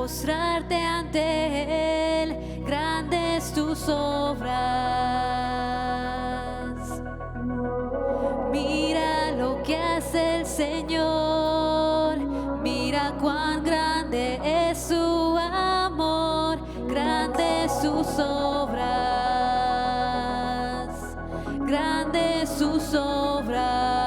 postrarte ante Él, grandes tus obras. Mira lo que hace el Señor, mira cuán grande es su amor, grandes sus obras, grandes sus obras.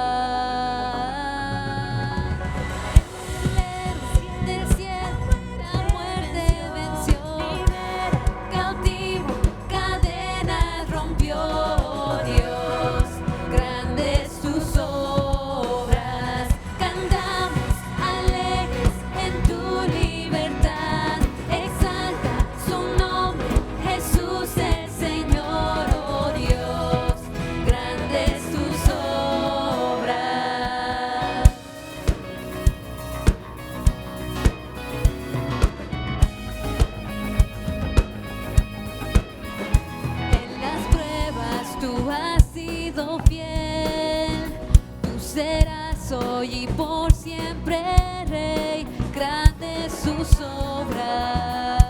Hoy y por siempre, Rey, grandes sus obras.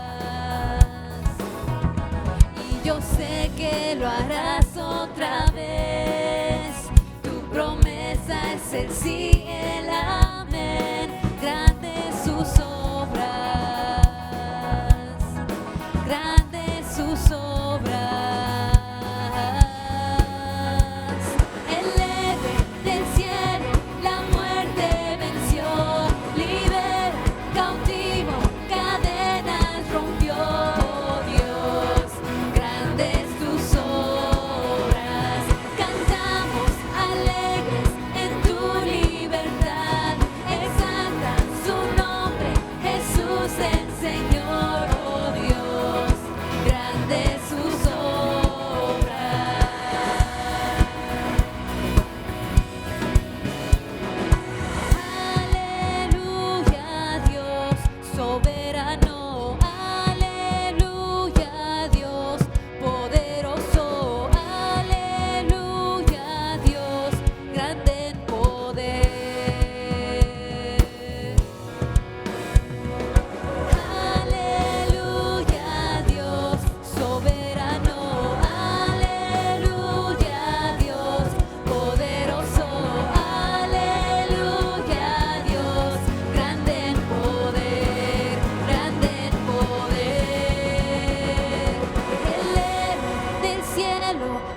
Y yo sé que lo harás otra vez. Tu promesa es el sí, el amén. Grandes sus obras, grandes sus obras.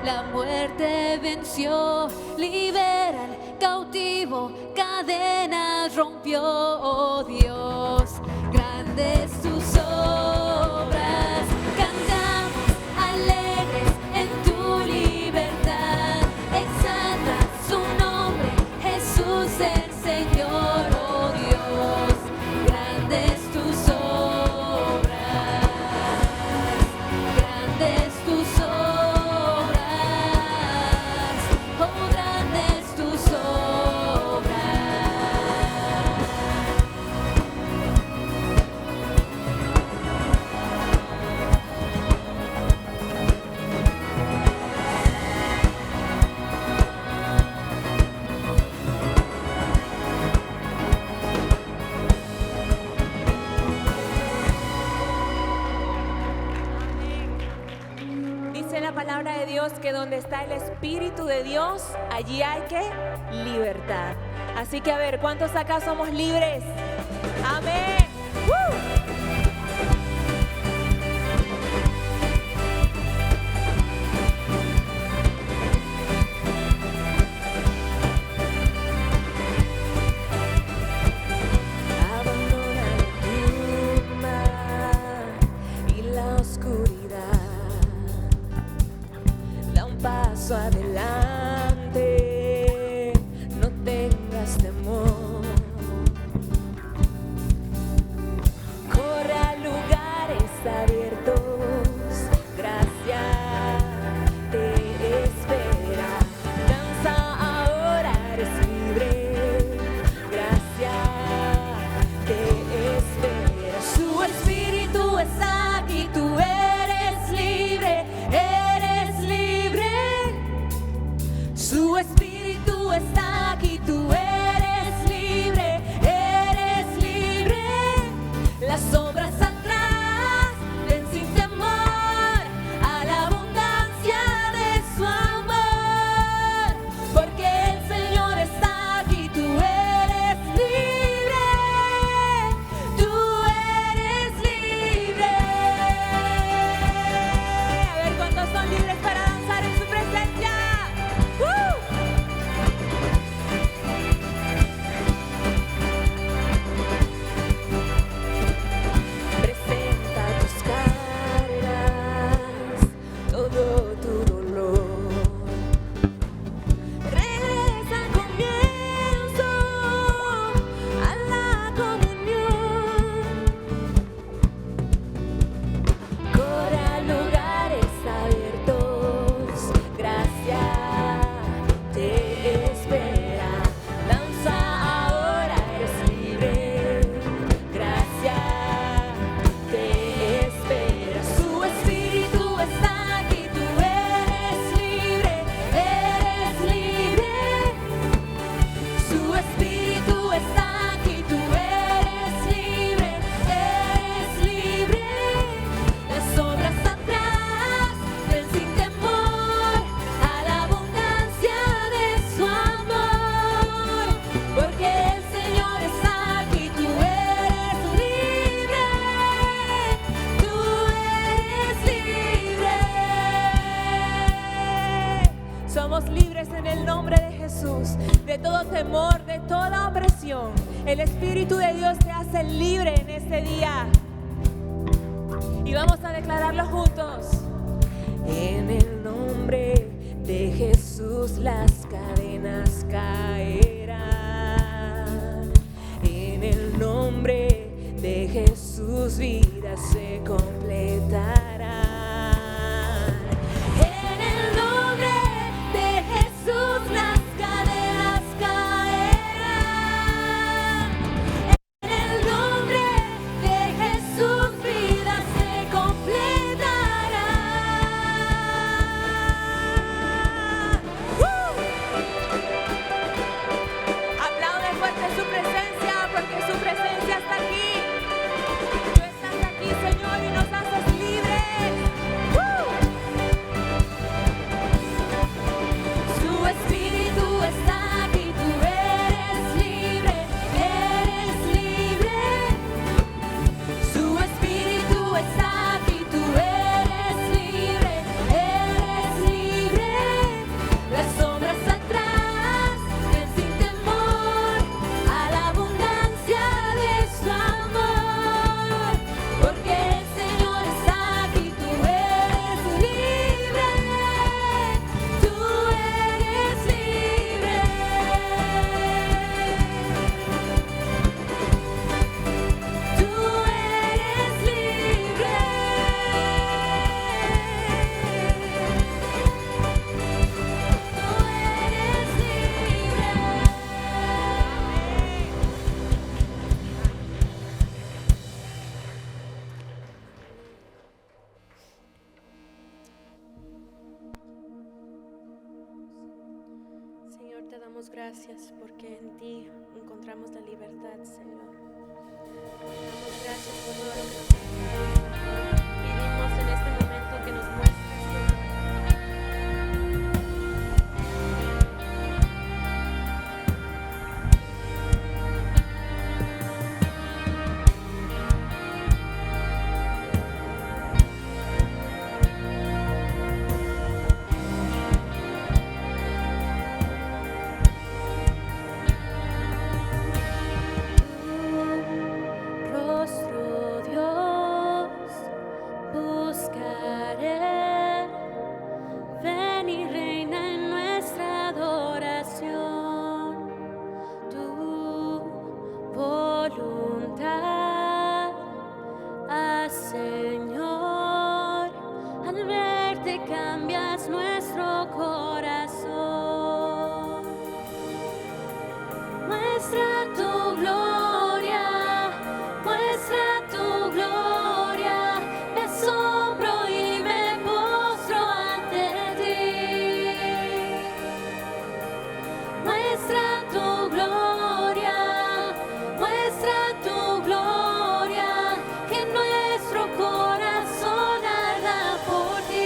La muerte venció, libera al cautivo, cadenas rompió, oh Dios, grandes tus obras, cantamos alegres en tu libertad, exalta su nombre, Jesús el Señor, oh Dios, grandes tus obras, grandes tus obras. Dice la palabra de Dios que donde está el Espíritu de Dios, allí hay que libertad. Así que a ver, ¿cuántos acá somos libres? Amén. Paso adelante, no tengas temor. Corre de todo temor, de toda opresión. El Espíritu de Dios te hace libre en este día. Y vamos a declararlo juntos. En el nombre de Jesús las cadenas caerán. En el nombre de Jesús vidas se completarán. En el nombre de Jesús las cadenas caerán. En el nombre de Jesús vidas se completarán. Aplaude fuerte su presencia, porque su presencia está aquí. Tú estás aquí, Señor, y nos haces libres. Su Espíritu está aquí, tú eres libre, eres libre. Su Espíritu está aquí, tú eres libre, eres libre. Las sombras atrás, ven sin temor a la abundancia de su amor. Porque el Señor está aquí, tú eres libre, tú eres libre. Tú eres libre. Tú eres libre. Señor, te damos gracias porque en ti encontramos la libertad, Señor. Te damos gracias por todo lo que nos has dado. Pedimos en este momento que nos muestres, Señor. Rostro, Dios, buscaré. Ven y reina en nuestra adoración. Tu voluntad, Señor. Al verte cambias nuestro corazón. Muestra tu gloria, muestra tu gloria. Me asombro y me postro ante ti. Muestra tu gloria, muestra tu gloria. Que nuestro corazón arda por ti.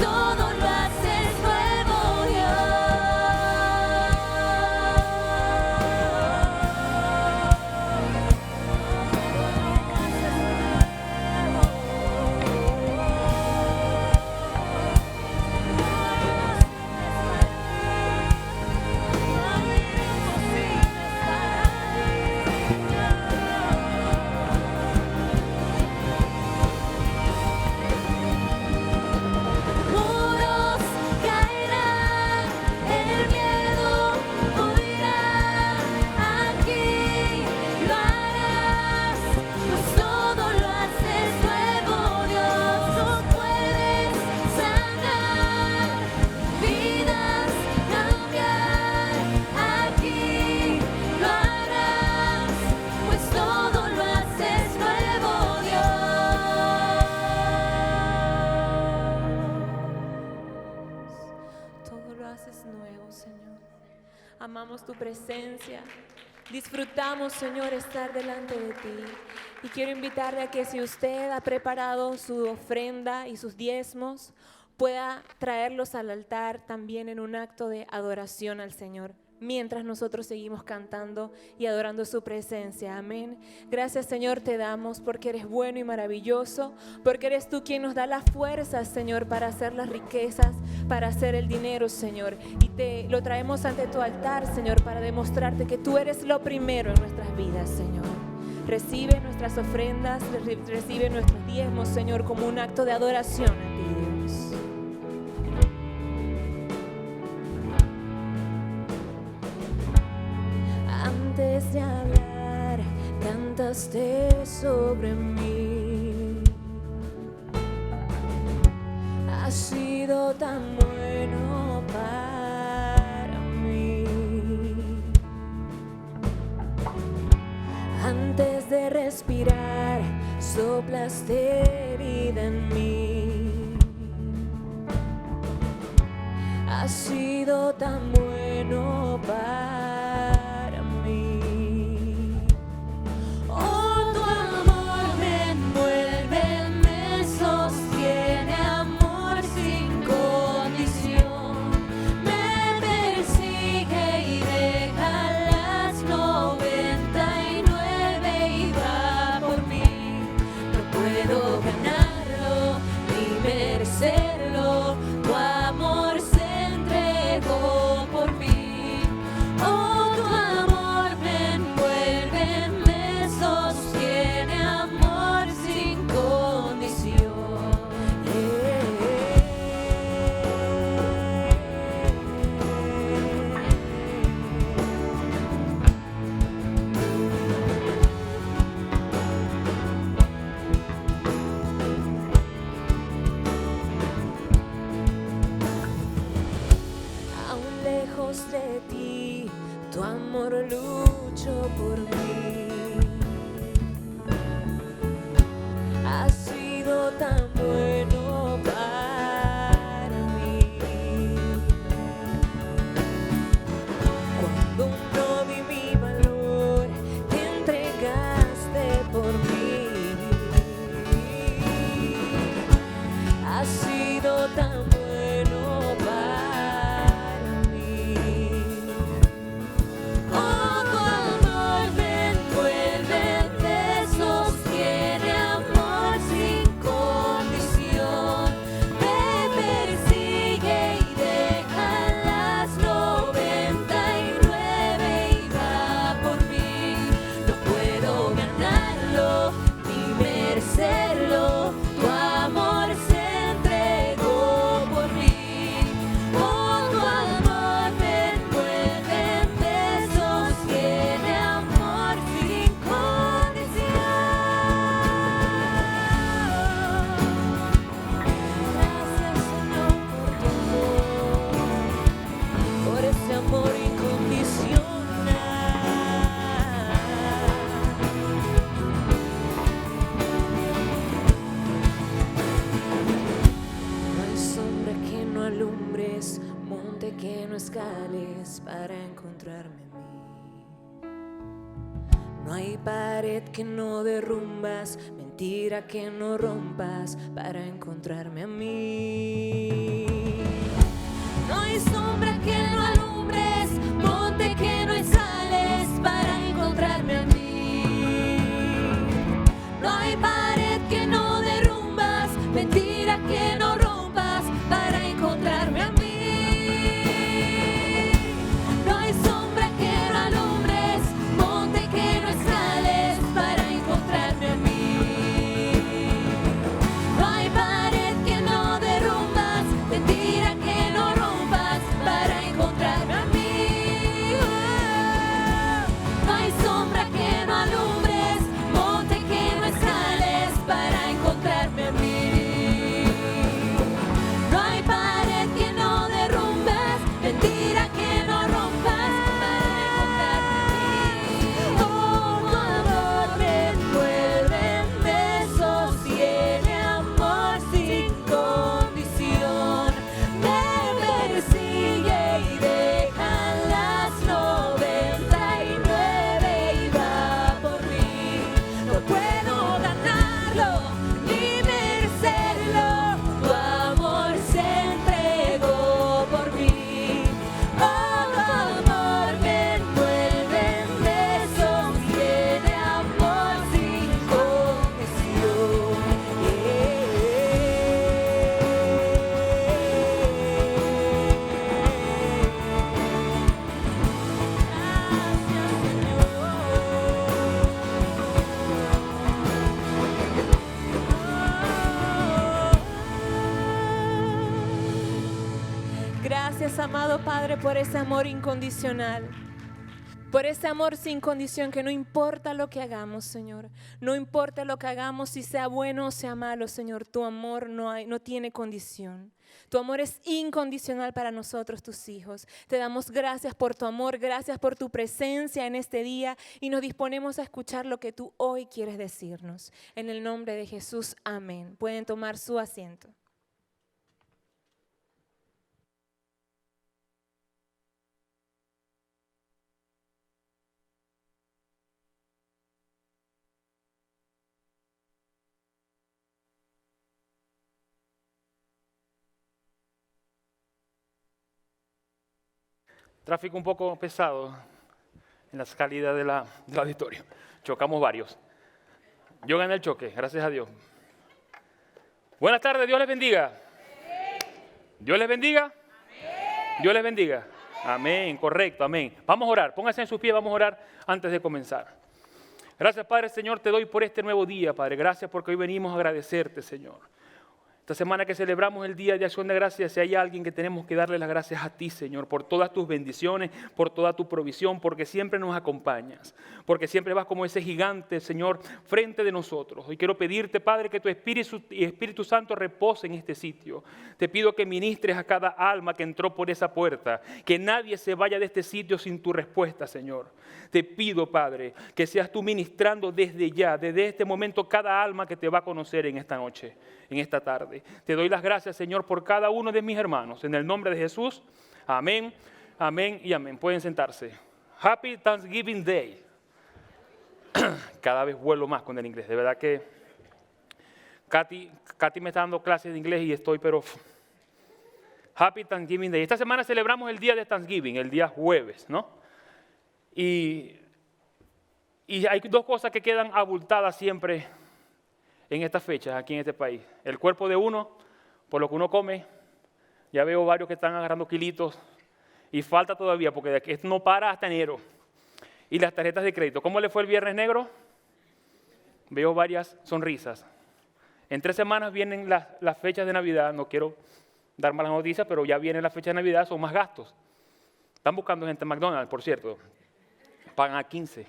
todo lo haces nuevo, muros caerán, el miedo huirá, aquí lo harás, pues todo lo haces nuevo, Dios. Tú puedes sanar, vidas cambiar, aquí lo harás, pues todo lo haces nuevo, Dios. Todo lo haces nuevo, Señor. Amamos tu presencia. Disfrutamos, Señor, estar delante de ti. Y quiero invitarle a que si usted ha preparado su ofrenda y sus diezmos, pueda traerlos al altar también en un acto de adoración al Señor, mientras nosotros seguimos cantando y adorando su presencia. Amén. Gracias, Señor, te damos porque eres bueno y maravilloso, porque eres tú quien nos da las fuerzas, Señor, para hacer las riquezas, para hacer el dinero, Señor. Y te lo traemos ante tu altar, Señor, para demostrarte que tú eres lo primero en nuestras vidas, Señor. Recibe nuestras ofrendas, recibe nuestros diezmos, Señor, como un acto de adoración a ti, Dios. Antes de hablar, cantaste sobre mí. Has sido tan bueno para mí. Antes de respirar, soplaste vida en mí. Has sido tan bueno para mí. Oh, tu amor me envuelve, me sostiene, amor sin condición. Me persigue y deja las 99 y va por mí. No puedo ganarlo ni merecerlo. Tu amor se entregó por mí. Oh, tu amor me envuelve, me sostiene, amor sin condición. Aún lejos de ti, tu amor luchó por mí. Has sido tan bueno para mí. Cuando no vi mi valor, te entregaste por mí. Has sido tan bueno para mí. Oh, tu amor me envuelve, me sostiene, amor sin condición. Me persigue y deja las 99 y va por mí. No puedo ganarlo ni merecerlo. Tu amor se entregó por mí. Oh, tu amor me envuelve, me sostiene, amor sin condición. Gracias, Señor, por ese amor incondicional. No hay sombra que no alumbres, monte que no escales para encontrarme a mí. No hay pared que no derrumbas, mentira que no rompas para encontrarme a mí. Gracias, amado Padre, por ese amor incondicional. Por ese amor sin condición, que no importa lo que hagamos, Señor. No importa lo que hagamos, si sea bueno o sea malo, Señor. Tu amor no tiene condición. Tu amor es incondicional para nosotros, tus hijos. Te damos gracias por tu amor, gracias por tu presencia en este día y nos disponemos a escuchar lo que tú hoy quieres decirnos. En el nombre de Jesús, amén. Pueden tomar su asiento. Tráfico un poco pesado en la salida del auditorio. Chocamos varios. Yo gané el choque, gracias a Dios. Buenas tardes, Dios les bendiga. Dios les bendiga. Dios les bendiga. Amén, correcto, amén. Vamos a orar, pónganse en sus pies, vamos a orar antes de comenzar. Gracias, Padre, Señor, te doy por este nuevo día, Padre. Gracias porque hoy venimos a agradecerte, Señor. Esta semana que celebramos el Día de Acción de Gracias, si hay alguien que tenemos que darle las gracias a ti, Señor, por todas tus bendiciones, por toda tu provisión, porque siempre nos acompañas, porque siempre vas como ese gigante, Señor, frente de nosotros. Hoy quiero pedirte, Padre, que tu Espíritu Santo repose en este sitio. Te pido que ministres a cada alma que entró por esa puerta, que nadie se vaya de este sitio sin tu respuesta, Señor. Te pido, Padre, que seas tú ministrando desde ya, desde este momento, cada alma que te va a conocer en esta noche, en esta tarde. Te doy las gracias, Señor, por cada uno de mis hermanos. En el nombre de Jesús, amén, amén y amén. Pueden sentarse. Happy Thanksgiving Day. Cada vez vuelo más con el inglés. De verdad que Katy me está dando clases de inglés y estoy, pero... Happy Thanksgiving Day. Esta semana celebramos el día de Thanksgiving, el día jueves, ¿no? Y hay dos cosas que quedan abultadas siempre en estas fechas aquí en este país. El cuerpo de uno, por lo que uno come. Ya veo varios que están agarrando kilitos y falta todavía porque esto no para hasta enero. Y las tarjetas de crédito. ¿Cómo le fue el Viernes Negro? Veo varias sonrisas. En 3 semanas vienen las fechas de Navidad. No quiero dar malas noticias, pero ya vienen las fechas de Navidad, son más gastos. Están buscando gente en McDonald's, por cierto. Pagan a 15.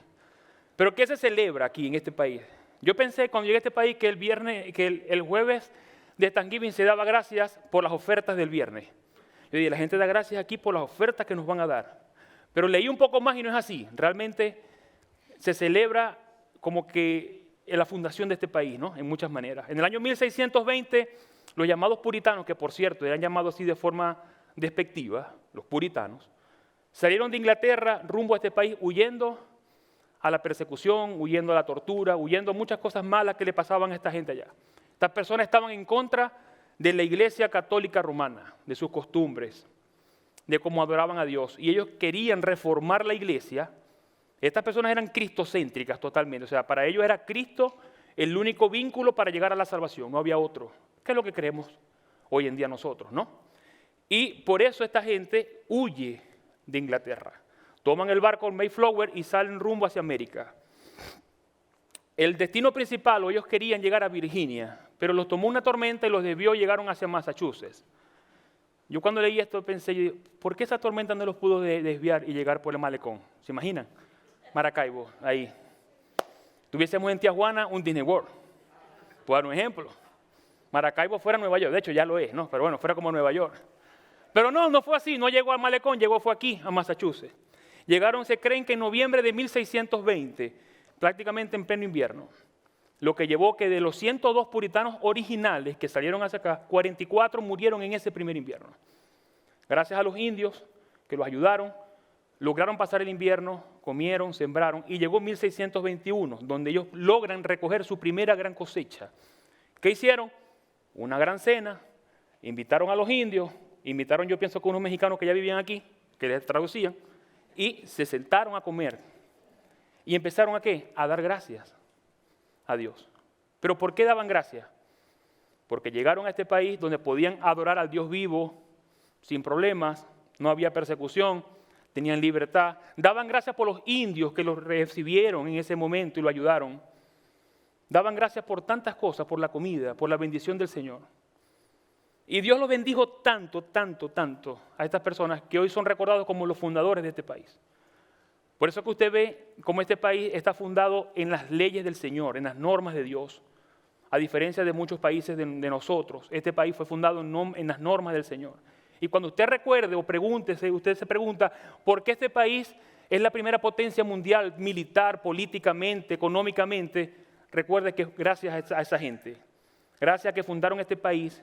¿Pero qué se celebra aquí en este país? Yo pensé cuando llegué a este país que el jueves de Thanksgiving se daba gracias por las ofertas del viernes. Yo dije, la gente da gracias aquí por las ofertas que nos van a dar. Pero leí un poco más y no es así. Realmente se celebra como que en la fundación de este país, ¿no? En muchas maneras. En el año 1620, los llamados puritanos, que por cierto eran llamados así de forma despectiva, los puritanos, salieron de Inglaterra rumbo a este país huyendo a la persecución, huyendo a la tortura, huyendo a muchas cosas malas que le pasaban a esta gente allá. Estas personas estaban en contra de la Iglesia Católica Romana, de sus costumbres, de cómo adoraban a Dios. Y ellos querían reformar la iglesia. Estas personas eran cristocéntricas totalmente. O sea, para ellos era Cristo el único vínculo para llegar a la salvación. No había otro. ¿Qué es lo que creemos hoy en día nosotros, no? Y por eso esta gente huye de Inglaterra. Toman el barco Mayflower y salen rumbo hacia América. El destino principal, ellos querían llegar a Virginia, pero los tomó una tormenta y los desvió y llegaron hacia Massachusetts. Yo cuando leí esto pensé, ¿por qué esa tormenta no los pudo desviar y llegar por el malecón? ¿Se imaginan? Maracaibo, ahí. Tuviésemos en Tijuana un Disney World. Puedo dar un ejemplo. Maracaibo fuera Nueva York, de hecho ya lo es, ¿no? Pero bueno, fuera como Nueva York. Pero no fue así, no llegó al malecón, fue aquí, a Massachusetts. Llegaron, se creen que en noviembre de 1620, prácticamente en pleno invierno. Lo que llevó que de los 102 puritanos originales que salieron hacia acá, 44 murieron en ese primer invierno. Gracias a los indios que los ayudaron, lograron pasar el invierno, comieron, sembraron y llegó 1621, donde ellos logran recoger su primera gran cosecha. ¿Qué hicieron? Una gran cena, invitaron a los indios, invitaron yo pienso que unos mexicanos que ya vivían aquí, que les traducían, y se sentaron a comer. ¿Y empezaron a qué? A dar gracias a Dios. ¿Pero por qué daban gracias? Porque llegaron a este país donde podían adorar al Dios vivo sin problemas, no había persecución, tenían libertad. Daban gracias por los indios que los recibieron en ese momento y lo ayudaron. Daban gracias por tantas cosas, por la comida, por la bendición del Señor. Y Dios los bendijo tanto, tanto, tanto a estas personas que hoy son recordados como los fundadores de este país. Por eso que usted ve cómo este país está fundado en las leyes del Señor, en las normas de Dios. A diferencia de muchos países de nosotros, este país fue fundado en las normas del Señor. Y cuando usted recuerde o pregúntese, usted se pregunta, ¿por qué este país es la primera potencia mundial, militar, políticamente, económicamente? Recuerde que gracias a esa gente, gracias a que fundaron este país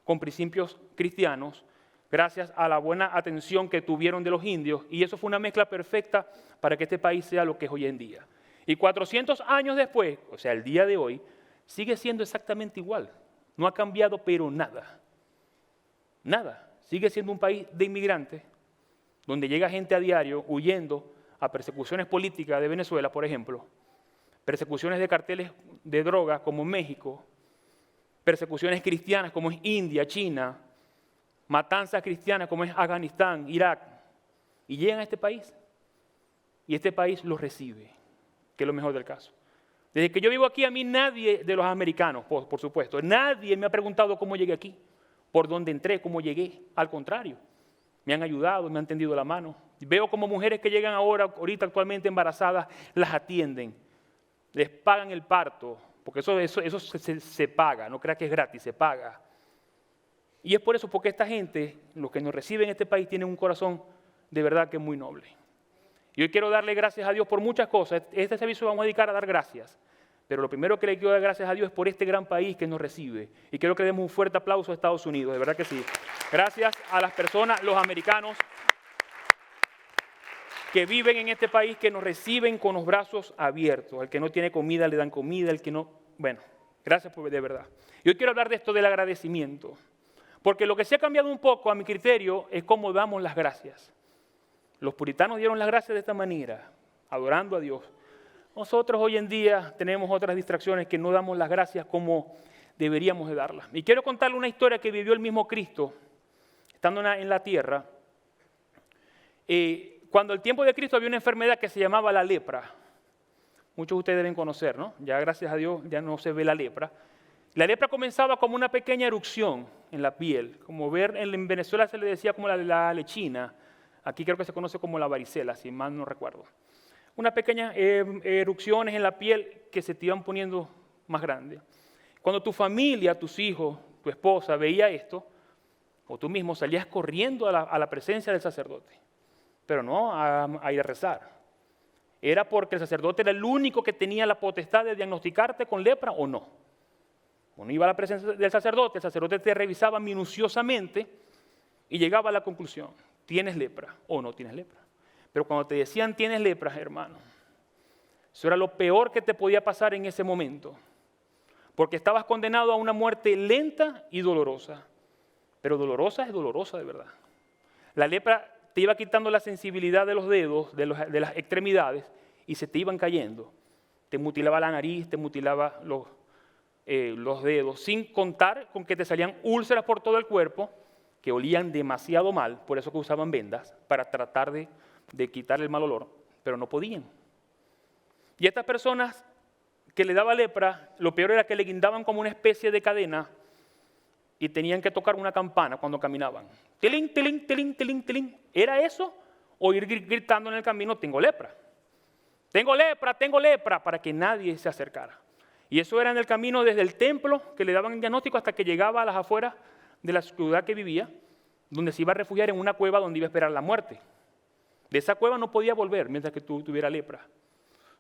con principios cristianos, gracias a la buena atención que tuvieron de los indios, y eso fue una mezcla perfecta para que este país sea lo que es hoy en día. Y 400 años después, o sea, el día de hoy, sigue siendo exactamente igual. No ha cambiado, pero nada. Nada. Sigue siendo un país de inmigrantes, donde llega gente a diario huyendo a persecuciones políticas de Venezuela, por ejemplo, persecuciones de carteles de droga como en México, persecuciones cristianas como es India, China, matanzas cristianas como es Afganistán, Irak, y llegan a este país. Y este país los recibe, que es lo mejor del caso. Desde que yo vivo aquí, a mí nadie de los americanos, por supuesto, nadie me ha preguntado cómo llegué aquí, por dónde entré, cómo llegué. Al contrario, me han ayudado, me han tendido la mano. Veo como mujeres que llegan ahorita actualmente embarazadas, las atienden, les pagan el parto, porque eso se paga, no crea que es gratis, se paga. Y es por eso, porque esta gente, los que nos reciben en este país, tienen un corazón de verdad que es muy noble. Y hoy quiero darle gracias a Dios por muchas cosas. Este servicio vamos a dedicar a dar gracias. Pero lo primero que le quiero dar gracias a Dios es por este gran país que nos recibe. Y quiero que demos un fuerte aplauso a Estados Unidos, de verdad que sí. Gracias a las personas, los americanos, que viven en este país, que nos reciben con los brazos abiertos. Al que no tiene comida le dan comida, el que no... Bueno, gracias de verdad. Y hoy quiero hablar de esto del agradecimiento. Porque lo que se ha cambiado un poco a mi criterio es cómo damos las gracias. Los puritanos dieron las gracias de esta manera, adorando a Dios. Nosotros hoy en día tenemos otras distracciones que no damos las gracias como deberíamos de darlas. Y quiero contarle una historia que vivió el mismo Cristo, estando en la tierra. Cuando el tiempo de Cristo había una enfermedad que se llamaba la lepra. Muchos de ustedes deben conocer, ¿no? Ya gracias a Dios ya no se ve la lepra. La lepra comenzaba como una pequeña erupción en la piel, como ver en Venezuela se le decía como la lechina. Aquí creo que se conoce como la varicela, si mal no recuerdo. Unas pequeñas erupciones en la piel que se te iban poniendo más grandes. Cuando tu familia, tus hijos, tu esposa veía esto, o tú mismo salías corriendo a la presencia del sacerdote, pero no a ir a rezar. Era porque el sacerdote era el único que tenía la potestad de diagnosticarte con lepra o no. Uno iba a la presencia del sacerdote, el sacerdote te revisaba minuciosamente y llegaba a la conclusión. ¿Tienes lepra o no tienes lepra? Pero cuando te decían tienes lepra, hermano, eso era lo peor que te podía pasar en ese momento. Porque estabas condenado a una muerte lenta y dolorosa. Pero dolorosa es dolorosa de verdad. La lepra te iba quitando la sensibilidad de los dedos, de las extremidades, y se te iban cayendo. Te mutilaba la nariz, te mutilaba los dedos, sin contar con que te salían úlceras por todo el cuerpo, que olían demasiado mal, por eso que usaban vendas, para tratar de quitar el mal olor, pero no podían. Y estas personas que le daba lepra, lo peor era que le guindaban como una especie de cadena y tenían que tocar una campana cuando caminaban. Tilín, tilín, tilín, tilín, tilín. ¿Era eso? O ir gritando en el camino, tengo lepra. Tengo lepra, para que nadie se acercara. Y eso era en el camino desde el templo, que le daban el diagnóstico, hasta que llegaba a las afueras de la ciudad que vivía, donde se iba a refugiar en una cueva donde iba a esperar la muerte. De esa cueva no podía volver mientras que tuviera lepra.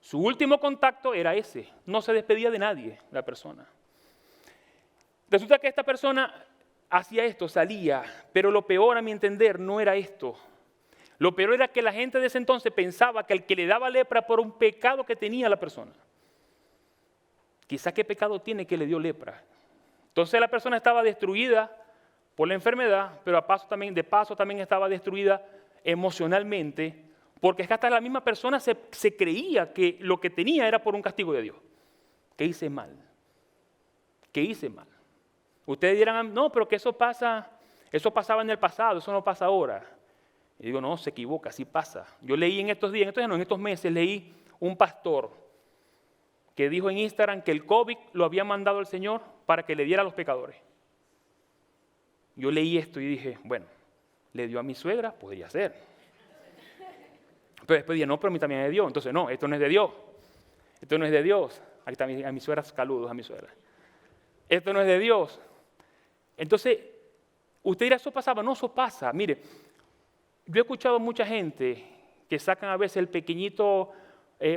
Su último contacto era ese, no se despedía de nadie la persona. Resulta que esta persona hacía esto, salía, pero lo peor a mi entender no era esto. Lo peor era que la gente de ese entonces pensaba que el que le daba lepra por un pecado que tenía la persona. Quizá qué pecado tiene que le dio lepra. Entonces la persona estaba destruida por la enfermedad, pero de paso también estaba destruida emocionalmente, porque es que hasta la misma persona se creía que lo que tenía era por un castigo de Dios. ¿Qué hice mal? ¿Qué hice mal? Ustedes dirán, no, pero que eso pasaba en el pasado, eso no pasa ahora. Y digo, no, se equivoca, sí pasa. Yo leí en estos meses, leí un pastor que dijo en Instagram que el COVID lo había mandado el Señor para que le diera a los pecadores. Yo leí esto y dije, bueno, ¿le dio a mi suegra? Podría ser. Pero después dije, no, pero a mí también me dio. Entonces, no, esto no es de Dios. Esto no es de Dios. Aquí está a mi suegra, saludos a mi suegra. Esto no es de Dios. Entonces, usted dirá, ¿eso pasaba? No, eso pasa. Mire, yo he escuchado a mucha gente que sacan a veces el pequeñito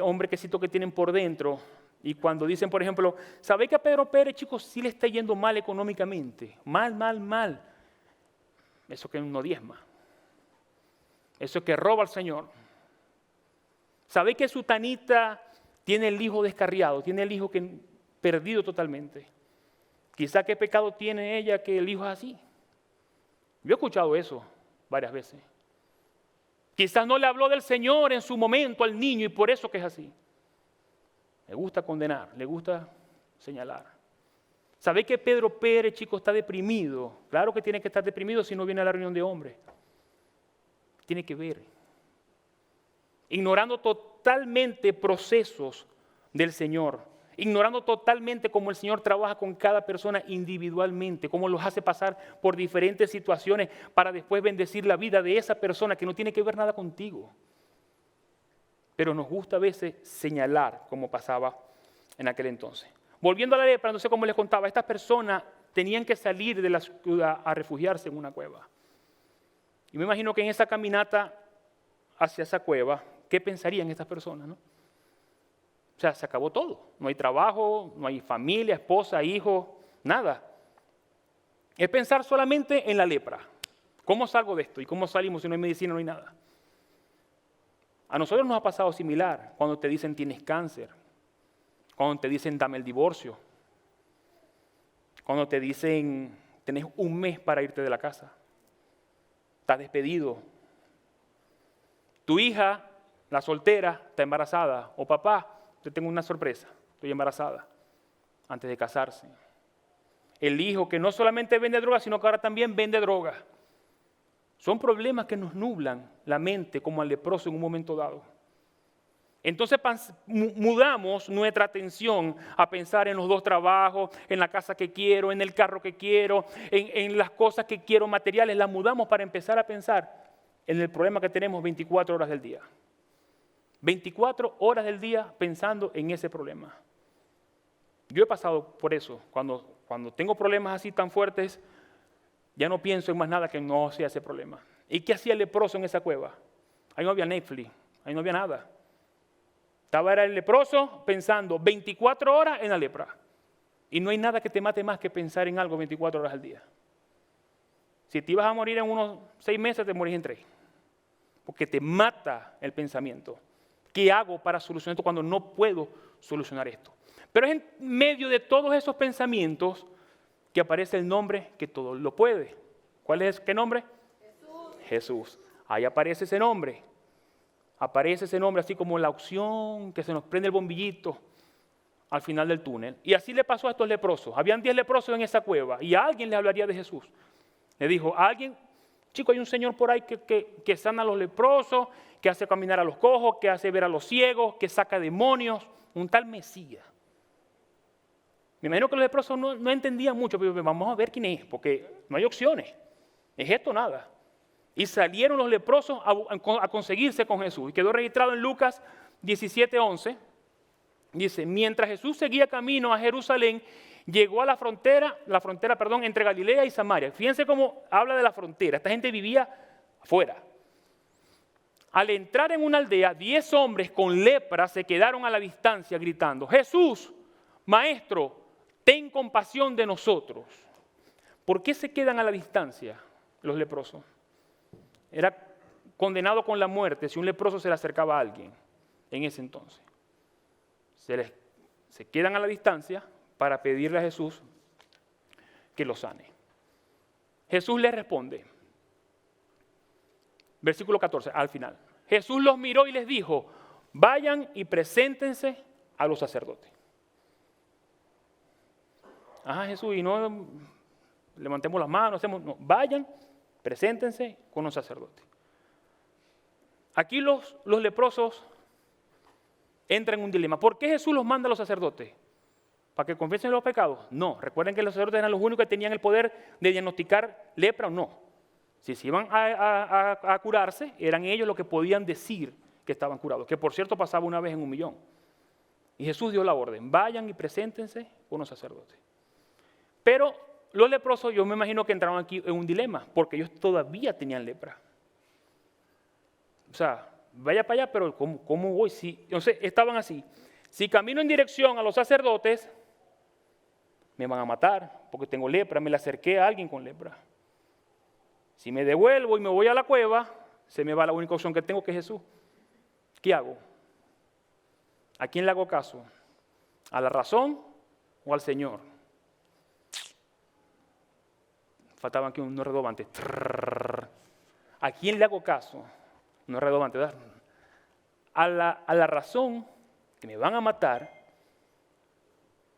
hombrecito que tienen por dentro y cuando dicen, por ejemplo, ¿sabe que a Pedro Pérez, chicos, sí le está yendo mal económicamente? Mal. Eso que no diezma. Eso que roba al Señor. ¿Sabe que Sutanita tiene el hijo descarriado, tiene el hijo perdido totalmente? Quizá qué pecado tiene ella que el hijo es así. Yo he escuchado eso varias veces. Quizás no le habló del Señor en su momento al niño y por eso que es así. Le gusta condenar, le gusta señalar. ¿Sabe que Pedro Pérez, chicos, está deprimido? Claro que tiene que estar deprimido si no viene a la reunión de hombres. Tiene que ver. Ignorando totalmente procesos del Señor. Ignorando totalmente cómo el Señor trabaja con cada persona individualmente, cómo los hace pasar por diferentes situaciones para después bendecir la vida de esa persona que no tiene que ver nada contigo. Pero nos gusta a veces señalar como pasaba en aquel entonces. Volviendo a la lepra, no sé cómo les contaba, estas personas tenían que salir de la ciudad a refugiarse en una cueva. Y me imagino que en esa caminata hacia esa cueva, ¿qué pensarían estas personas, no? O sea, se acabó todo. No hay trabajo, no hay familia, esposa, hijo, nada. Es pensar solamente en la lepra. ¿Cómo salgo de esto? ¿Y cómo salimos si no hay medicina, no hay nada? A nosotros nos ha pasado similar cuando te dicen tienes cáncer, cuando te dicen dame el divorcio, cuando te dicen tenés un mes para irte de la casa, estás despedido. Tu hija, la soltera, está embarazada. O papá, te tengo una sorpresa, estoy embarazada, antes de casarse. El hijo que no solamente vende droga, sino que ahora también vende droga. Son problemas que nos nublan la mente como al leproso en un momento dado. Entonces mudamos nuestra atención a pensar en los 2 trabajos, en la casa que quiero, en el carro que quiero, en las cosas que quiero materiales. Las mudamos para empezar a pensar en el problema que tenemos 24 horas del día. 24 horas del día pensando en ese problema. Yo he pasado por eso. Cuando tengo problemas así tan fuertes, ya no pienso en más nada que no sea ese problema. ¿Y qué hacía el leproso en esa cueva? Ahí no había Netflix, ahí no había nada. Era el leproso pensando 24 horas en la lepra. Y no hay nada que te mate más que pensar en algo 24 horas al día. Si te ibas a morir en unos 6 meses, te morís en 3. Porque te mata el pensamiento. ¿Qué hago para solucionar esto cuando no puedo solucionar esto? Pero es en medio de todos esos pensamientos que aparece el nombre que todo lo puede. ¿Cuál es? ¿Qué nombre? Jesús. Ahí aparece ese nombre. Aparece ese nombre así como la opción que se nos prende el bombillito al final del túnel. Y así le pasó a estos leprosos. Habían 10 leprosos en esa cueva y a alguien le hablaría de Jesús. Le dijo, a alguien, chico, hay un señor por ahí que sana a los leprosos, que hace caminar a los cojos, que hace ver a los ciegos, que saca demonios, un tal Mesías. Me imagino que los leprosos no entendían mucho, pero vamos a ver quién es, porque no hay opciones. Es esto o nada. Y salieron los leprosos a conseguirse con Jesús. Y quedó registrado en Lucas 17:11. Dice, mientras Jesús seguía camino a Jerusalén, llegó a la frontera entre Galilea y Samaria. Fíjense cómo habla de la frontera. Esta gente vivía afuera. Al entrar en una aldea, 10 hombres con lepra se quedaron a la distancia gritando, Jesús, Maestro, ten compasión de nosotros. ¿Por qué se quedan a la distancia los leprosos? Era condenado con la muerte si un leproso se le acercaba a alguien en ese entonces. Se quedan a la distancia para pedirle a Jesús que los sane. Jesús les responde, versículo 14, al final. Jesús los miró y les dijo, vayan y preséntense a los sacerdotes. Jesús, y no levantemos las manos, no, vayan, preséntense con los sacerdotes. Aquí los leprosos entran en un dilema. ¿Por qué Jesús los manda a los sacerdotes? ¿Para que confiesen los pecados? No. Recuerden que los sacerdotes eran los únicos que tenían el poder de diagnosticar lepra o no. Si se iban a curarse, eran ellos los que podían decir que estaban curados. Que por cierto pasaba una vez en 1.000.000. Y Jesús dio la orden, vayan y preséntense con los sacerdotes. Pero los leprosos, yo me imagino que entraron aquí en un dilema, porque ellos todavía tenían lepra. O sea, vaya para allá, pero ¿cómo voy? Entonces estaban así. Si camino en dirección a los sacerdotes, me van a matar porque tengo lepra, me le acerqué a alguien con lepra. Si me devuelvo y me voy a la cueva, se me va la única opción que tengo, que es Jesús. ¿Qué hago? ¿A quién le hago caso? ¿A la razón o al Señor? Faltaban aquí unos redobantes. ¿A quién le hago caso? No es redobante, ¿verdad? A la razón que me van a matar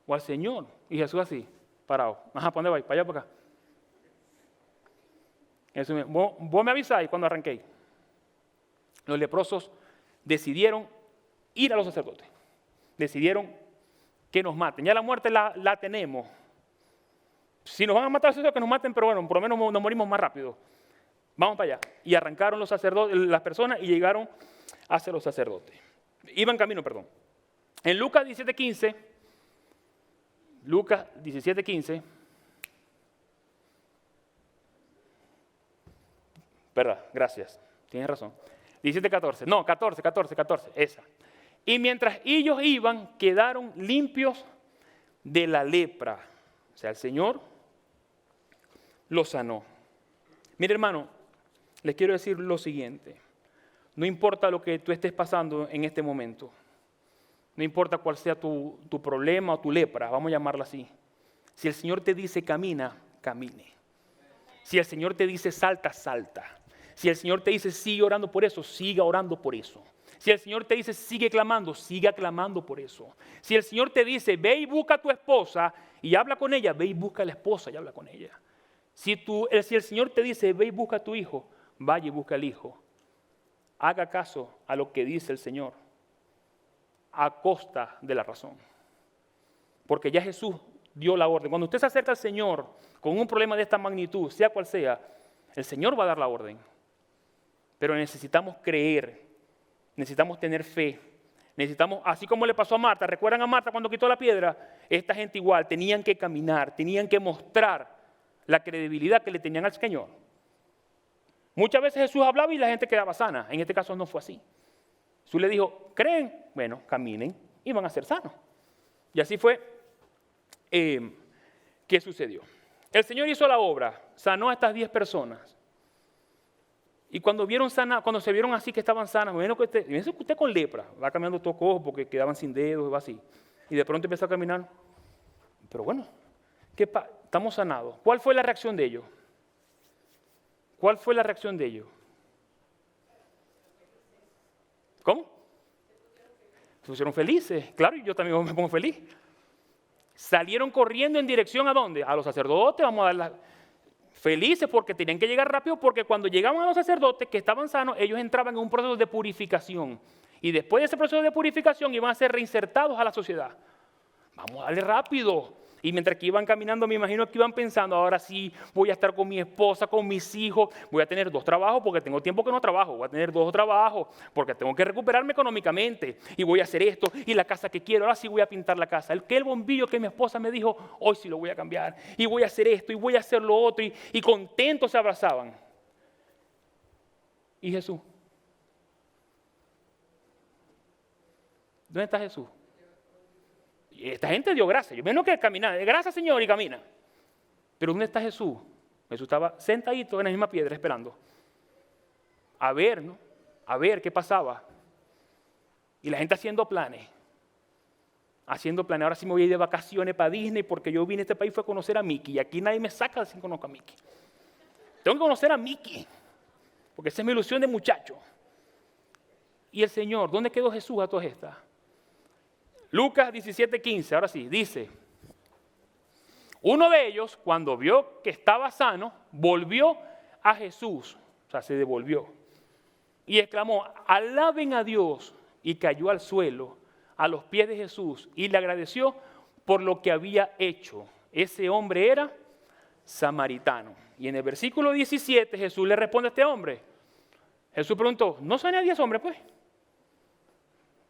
o al Señor. Y Jesús así, parado. Ajá, ¿para dónde vais? Para allá, para acá. Vos me avisáis cuando arranqué. Los leprosos decidieron ir a los sacerdotes. Decidieron que nos maten. Ya la muerte la tenemos. Si nos van a matar, que nos maten, pero bueno, por lo menos nos morimos más rápido. Vamos para allá. Y arrancaron los sacerdotes, las personas, y llegaron hacia los sacerdotes. Iban camino, perdón. En Lucas 17:15, ¿verdad? Gracias. Tienes razón. 17:14. No, 14, esa. Y mientras ellos iban, quedaron limpios de la lepra. O sea, el Señor los sanó. Mire, hermano, les quiero decir lo siguiente. No importa lo que tú estés pasando en este momento. No importa cuál sea tu problema o tu lepra, vamos a llamarla así. Si el Señor te dice camina, camine. Si el Señor te dice salta, salta. Si el Señor te dice sigue orando por eso, siga orando por eso. Si el Señor te dice sigue clamando, siga clamando por eso. Si el Señor te dice ve y busca a tu esposa y habla con ella, ve y busca a la esposa y habla con ella. Si el Señor te dice ve y busca a tu hijo, vaya y busca al hijo. Haga caso a lo que dice el Señor a costa de la razón. Porque ya Jesús dio la orden. Cuando usted se acerca al Señor con un problema de esta magnitud, sea cual sea, el Señor va a dar la orden. Pero necesitamos creer, necesitamos tener fe, necesitamos, así como le pasó a Marta, ¿recuerdan a Marta cuando quitó la piedra? Esta gente igual, tenían que caminar, tenían que mostrar la credibilidad que le tenían al Señor. Muchas veces Jesús hablaba y la gente quedaba sana. En este caso no fue así. Jesús le dijo, ¿creen? Bueno, caminen y van a ser sanos. Y así fue que sucedió. El Señor hizo la obra, sanó a estas 10 personas. Y cuando se vieron así que estaban sanas, imagínense que usted con lepra, va caminando todo cojo porque quedaban sin dedos, va así. Y de pronto empezó a caminar. Pero bueno, estamos sanados. ¿Cuál fue la reacción de ellos? ¿Cuál fue la reacción de ellos? ¿Cómo? Se pusieron felices. Claro, y yo también me pongo feliz. Salieron corriendo en dirección ¿a dónde? A los sacerdotes. Vamos a dar felices porque tenían que llegar rápido, porque cuando llegaban a los sacerdotes que estaban sanos, ellos entraban en un proceso de purificación. Y después de ese proceso de purificación iban a ser reinsertados a la sociedad. Vamos a darle rápido. Y mientras que iban caminando, me imagino que iban pensando, ahora sí voy a estar con mi esposa, con mis hijos, voy a tener 2 trabajos porque tengo tiempo que no trabajo, voy a tener 2 trabajos porque tengo que recuperarme económicamente y voy a hacer esto y la casa que quiero, ahora sí voy a pintar la casa. El bombillo que mi esposa me dijo, hoy sí lo voy a cambiar y voy a hacer esto y voy a hacer lo otro y contentos se abrazaban. ¿Y Jesús? ¿Dónde está Jesús? Esta gente dio gracias. Yo menos que caminar. Gracias, Señor, y camina. Pero ¿dónde está Jesús? Jesús estaba sentadito en la misma piedra esperando. A ver, ¿no? A ver qué pasaba. Y la gente haciendo planes. Haciendo planes. Ahora sí me voy a ir de vacaciones para Disney porque yo vine a este país fue a conocer a Mickey. Y aquí nadie me saca sin conozco a Mickey. Tengo que conocer a Mickey. Porque esa es mi ilusión de muchacho. Y el Señor, ¿dónde quedó Jesús a todas estas? Lucas 17:15, ahora sí, dice, uno de ellos, cuando vio que estaba sano, volvió a Jesús, o sea, se devolvió, y exclamó, alaben a Dios, y cayó al suelo, a los pies de Jesús, y le agradeció por lo que había hecho. Ese hombre era samaritano. Y en el versículo 17 Jesús le responde a este hombre. Jesús preguntó, ¿no sané a 10 hombres pues?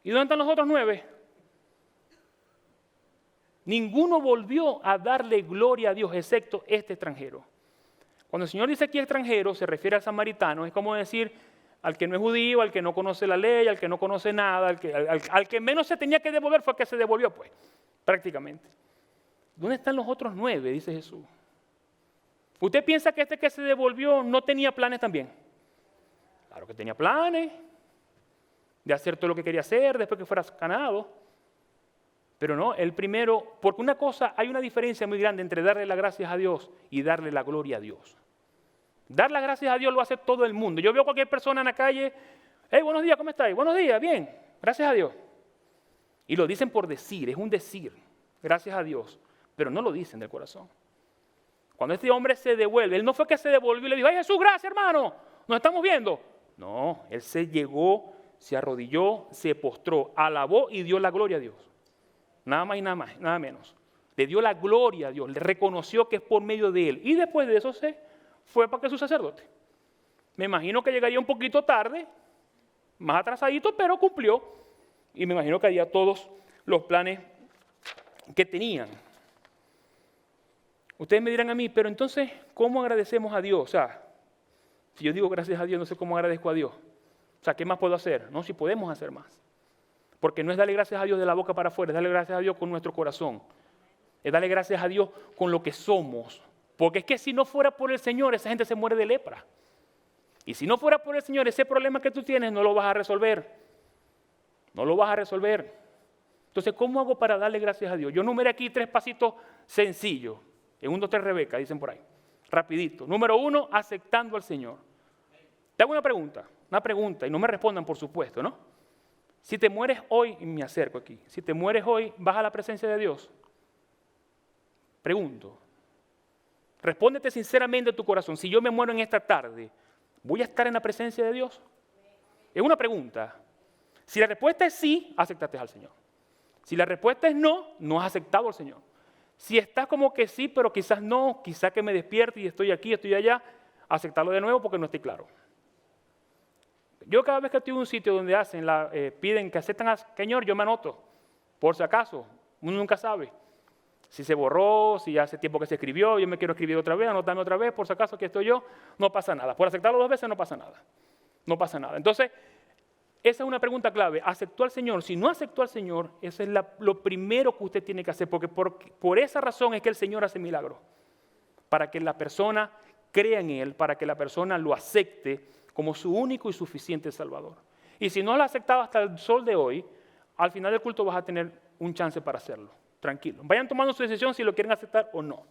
¿Y dónde están los otros 9? Ninguno volvió a darle gloria a Dios, excepto este extranjero. Cuando el Señor dice aquí extranjero, se refiere al samaritano, es como decir al que no es judío, al que no conoce la ley, al que no conoce nada, al que menos se tenía que devolver fue el que se devolvió, pues, prácticamente. ¿Dónde están los otros 9? Dice Jesús. ¿Usted piensa que este que se devolvió no tenía planes también? Claro que tenía planes de hacer todo lo que quería hacer después que fuera sanado. Pero no, el primero, porque una cosa, hay una diferencia muy grande entre darle las gracias a Dios y darle la gloria a Dios. Dar las gracias a Dios lo hace todo el mundo. Yo veo a cualquier persona en la calle, hey, buenos días, ¿cómo estáis? Buenos días, bien, gracias a Dios. Y lo dicen por decir, es un decir, gracias a Dios, pero no lo dicen del corazón. Cuando este hombre se devuelve, él no fue que se devolvió y le dijo, ay Jesús, gracias hermano, nos estamos viendo. No, él se llegó, se arrodilló, se postró, alabó y dio la gloria a Dios. Nada más y nada menos. Le dio la gloria a Dios, le reconoció que es por medio de él. Y después de eso se fue para que su sacerdote. Me imagino que llegaría un poquito tarde, más atrasadito, pero cumplió. Y me imagino que haría todos los planes que tenían. Ustedes me dirán a mí, pero entonces, ¿cómo agradecemos a Dios? O sea, si yo digo gracias a Dios, no sé cómo agradezco a Dios. O sea, ¿qué más puedo hacer? No, si podemos hacer más. Porque no es darle gracias a Dios de la boca para afuera, es darle gracias a Dios con nuestro corazón. Es darle gracias a Dios con lo que somos. Porque es que si no fuera por el Señor, esa gente se muere de lepra. Y si no fuera por el Señor, ese problema que tú tienes no lo vas a resolver. No lo vas a resolver. Entonces, ¿cómo hago para darle gracias a Dios? Yo numeré aquí 3 pasitos sencillos. En 1, 2, 3, Rebeca, dicen por ahí. Rapidito. Número 1, aceptando al Señor. Te hago una pregunta, y no me respondan, por supuesto, ¿no? Si te mueres hoy, y me acerco aquí, si te mueres hoy, ¿vas a la presencia de Dios? Pregunto. Respóndete sinceramente a tu corazón. Si yo me muero en esta tarde, ¿voy a estar en la presencia de Dios? Es una pregunta. Si la respuesta es sí, aceptaste al Señor. Si la respuesta es no, no has aceptado al Señor. Si estás como que sí, pero quizás no, quizás que me despierte y estoy aquí, estoy allá, aceptarlo de nuevo porque no estoy claro. Yo cada vez que estoy en un sitio donde piden que acepten al Señor, yo me anoto, por si acaso, uno nunca sabe. Si se borró, si hace tiempo que se escribió, yo me quiero escribir otra vez, anotarme otra vez, por si acaso aquí estoy yo, no pasa nada. Por aceptarlo 2 veces no pasa nada. No pasa nada. Entonces, esa es una pregunta clave. ¿Aceptó al Señor? Si no aceptó al Señor, eso es lo primero que usted tiene que hacer, porque por esa razón es que el Señor hace milagros. Para que la persona crea en Él, para que la persona lo acepte como su único y suficiente Salvador. Y si no lo has aceptado hasta el sol de hoy, al final del culto vas a tener un chance para hacerlo. Tranquilo. Vayan tomando su decisión si lo quieren aceptar o no.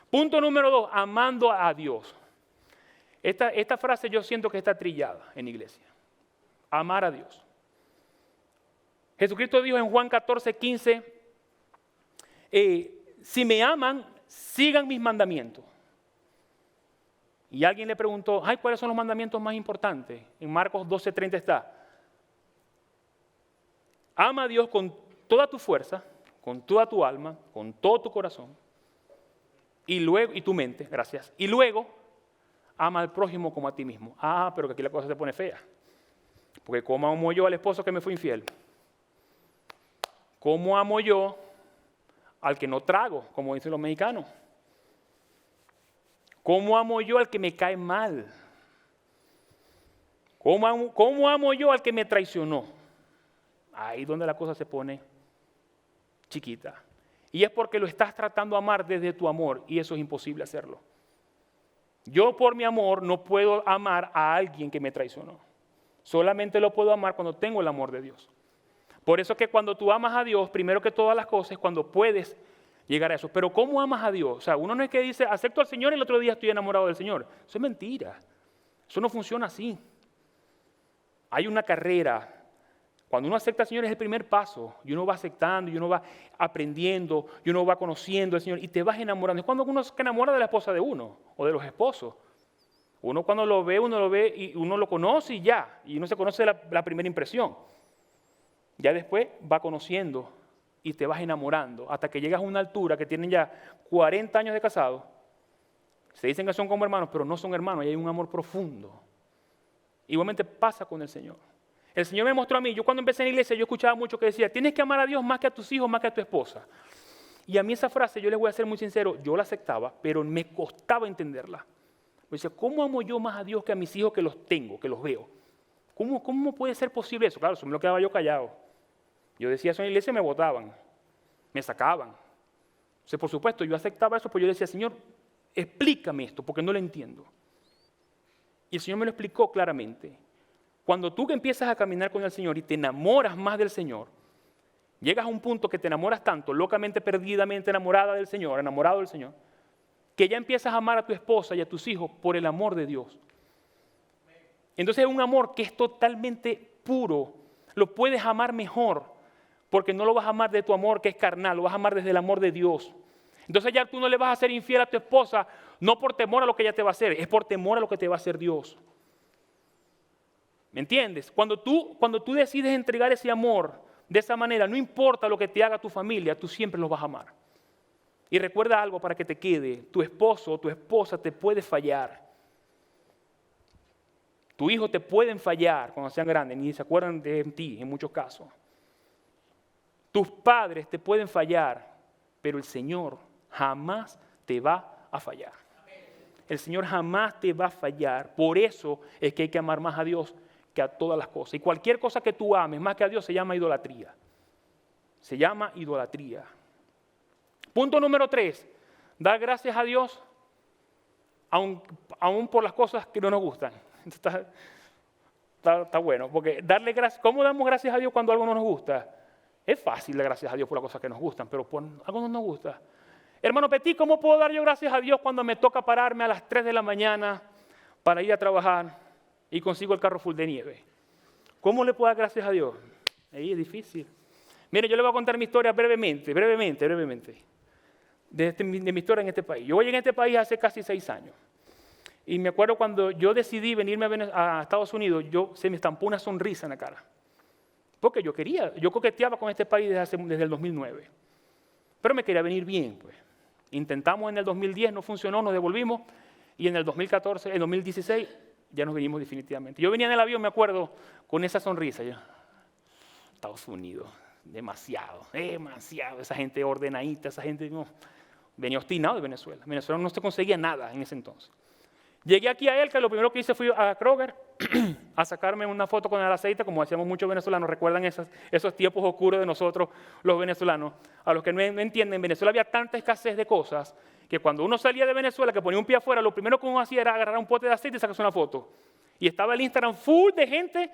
Punto número 2, amando a Dios. Esta frase yo siento que está trillada en iglesia. Amar a Dios. Jesucristo dijo en Juan 14:15, si me aman, sigan mis mandamientos. Y alguien le preguntó, ay, ¿cuáles son los mandamientos más importantes? En Marcos 12:30 está. Ama a Dios con toda tu fuerza, con toda tu alma, con todo tu corazón, y tu mente, gracias. Y luego, ama al prójimo como a ti mismo. Ah, pero que aquí la cosa se pone fea. Porque ¿cómo amo yo al esposo que me fue infiel? ¿Cómo amo yo al que no trago, como dicen los mexicanos? ¿Cómo amo yo al que me cae mal? ¿Cómo amo yo al que me traicionó? Ahí es donde la cosa se pone chiquita. Y es porque lo estás tratando de amar desde tu amor y eso es imposible hacerlo. Yo por mi amor no puedo amar a alguien que me traicionó. Solamente lo puedo amar cuando tengo el amor de Dios. Por eso es que cuando tú amas a Dios, primero que todas las cosas, es cuando puedes llegar a eso. Pero ¿cómo amas a Dios? O sea, uno no es que dice, acepto al Señor y el otro día estoy enamorado del Señor. Eso es mentira. Eso no funciona así. Hay una carrera. Cuando uno acepta al Señor es el primer paso. Y uno va aceptando, y uno va aprendiendo, y uno va conociendo al Señor y te vas enamorando. Es cuando uno se enamora de la esposa de uno o de los esposos. Uno cuando lo ve y uno lo conoce y ya. Y uno se conoce la primera impresión. Ya después va conociendo y te vas enamorando hasta que llegas a una altura que tienen ya 40 años de casado. Se dicen que son como hermanos, pero no son hermanos, y hay un amor profundo. Igualmente pasa con el Señor. El Señor me mostró a mí, yo cuando empecé en la iglesia, yo escuchaba mucho que decía, tienes que amar a Dios más que a tus hijos, más que a tu esposa. Y a mí esa frase, yo les voy a ser muy sincero, yo la aceptaba, pero me costaba entenderla. Me decía, ¿cómo amo yo más a Dios que a mis hijos que los tengo, que los veo? ¿Cómo puede ser posible eso? Claro, eso me lo quedaba yo callado. Yo decía eso en la iglesia y me botaban, me sacaban. Entonces, por supuesto, yo aceptaba eso, pero yo decía, Señor, explícame esto, porque no lo entiendo. Y el Señor me lo explicó claramente. Cuando tú que empiezas a caminar con el Señor y te enamoras más del Señor, llegas a un punto que te enamoras tanto, locamente, perdidamente enamorado del Señor, que ya empiezas a amar a tu esposa y a tus hijos por el amor de Dios. Entonces es un amor que es totalmente puro. Lo puedes amar mejor, porque no lo vas a amar de tu amor que es carnal, lo vas a amar desde el amor de Dios. Entonces ya tú no le vas a ser infiel a tu esposa, no por temor a lo que ella te va a hacer, es por temor a lo que te va a hacer Dios. ¿Me entiendes? Cuando tú decides entregar ese amor de esa manera, no importa lo que te haga tu familia, tú siempre los vas a amar. Y recuerda algo para que te quede, tu esposo o tu esposa te puede fallar. Tu hijo te pueden fallar cuando sean grandes, ni se acuerdan de ti en muchos casos. Tus padres te pueden fallar, pero el Señor jamás te va a fallar. El Señor jamás te va a fallar. Por eso es que hay que amar más a Dios que a todas las cosas. Y cualquier cosa que tú ames más que a Dios se llama idolatría. Se llama idolatría. Punto número 3. Dar gracias a Dios aún por las cosas que no nos gustan. Está bueno, porque darle gracias. ¿Cómo damos gracias a Dios cuando algo no nos gusta? Es fácil dar gracias a Dios por las cosas que nos gustan, pero por algo no nos gusta. Hermano Petit, ¿cómo puedo dar yo gracias a Dios cuando me toca pararme a las 3 de la mañana para ir a trabajar y consigo el carro full de nieve? ¿Cómo le puedo dar gracias a Dios? Ahí es difícil. Mire, yo le voy a contar mi historia brevemente. De mi historia en este país. Yo llegué a este país hace casi 6 años. Y me acuerdo cuando yo decidí venirme a Estados Unidos, se me estampó una sonrisa en la cara. Porque yo coqueteaba con este país desde el 2009. Pero me quería venir bien, pues. Intentamos en el 2010, no funcionó, nos devolvimos. Y en el 2014, en 2016, ya nos vinimos definitivamente. Yo venía en el avión, me acuerdo, con esa sonrisa. Estados Unidos, demasiado. Esa gente ordenadita, esa gente no. Venía obstinado de Venezuela. En Venezuela no se conseguía nada en ese entonces. Llegué aquí a Elka, lo primero que hice fui a Kroger a sacarme una foto con el aceite, como hacíamos muchos venezolanos. ¿Recuerdan esos tiempos oscuros de nosotros, los venezolanos? A los que no entienden, en Venezuela había tanta escasez de cosas que cuando uno salía de Venezuela, que ponía un pie afuera, lo primero que uno hacía era agarrar un pote de aceite y sacarse una foto. Y estaba el Instagram full de gente.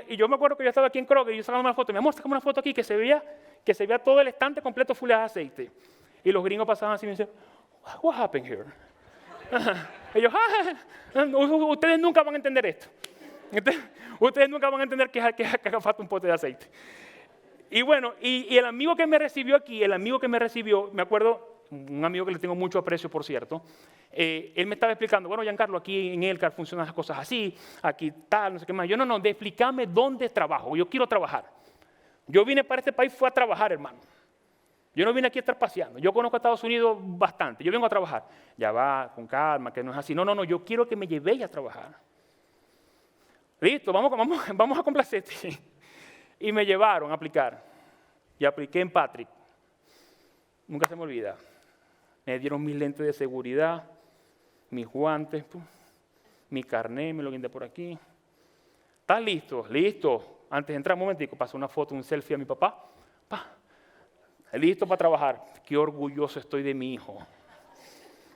Y yo me acuerdo que yo estaba aquí en Kroger y yo sacaba una foto. Mi amor, sacame una foto aquí que se veía todo el estante completo full de aceite. Y los gringos pasaban así y me decían, what happened here? Ellos, ustedes nunca van a entender esto. Ustedes nunca van a entender que haga falta un pote de aceite. Y bueno, y el amigo que me recibió aquí, me acuerdo, un amigo que le tengo mucho aprecio, por cierto, él me estaba explicando, bueno, Giancarlo, aquí en Elcar funcionan las cosas así, aquí tal, no sé qué más. Yo no, explícame dónde trabajo, yo quiero trabajar. Yo vine para este país, fue a trabajar, hermano. Yo no vine aquí a estar paseando. Yo conozco a Estados Unidos bastante. Yo vengo a trabajar. Ya va, con calma, que no es así. No, yo quiero que me llevéis a trabajar. Listo, vamos a complacerte. Y me llevaron a aplicar. Y apliqué en Patrick. Nunca se me olvida. Me dieron mis lentes de seguridad, mis guantes, mi carnet, me lo guindé por aquí. ¿Estás listo? Listo. Antes de entrar, un momentico, pasé una foto, un selfie a mi papá. Listo para trabajar. Qué orgulloso estoy de mi hijo.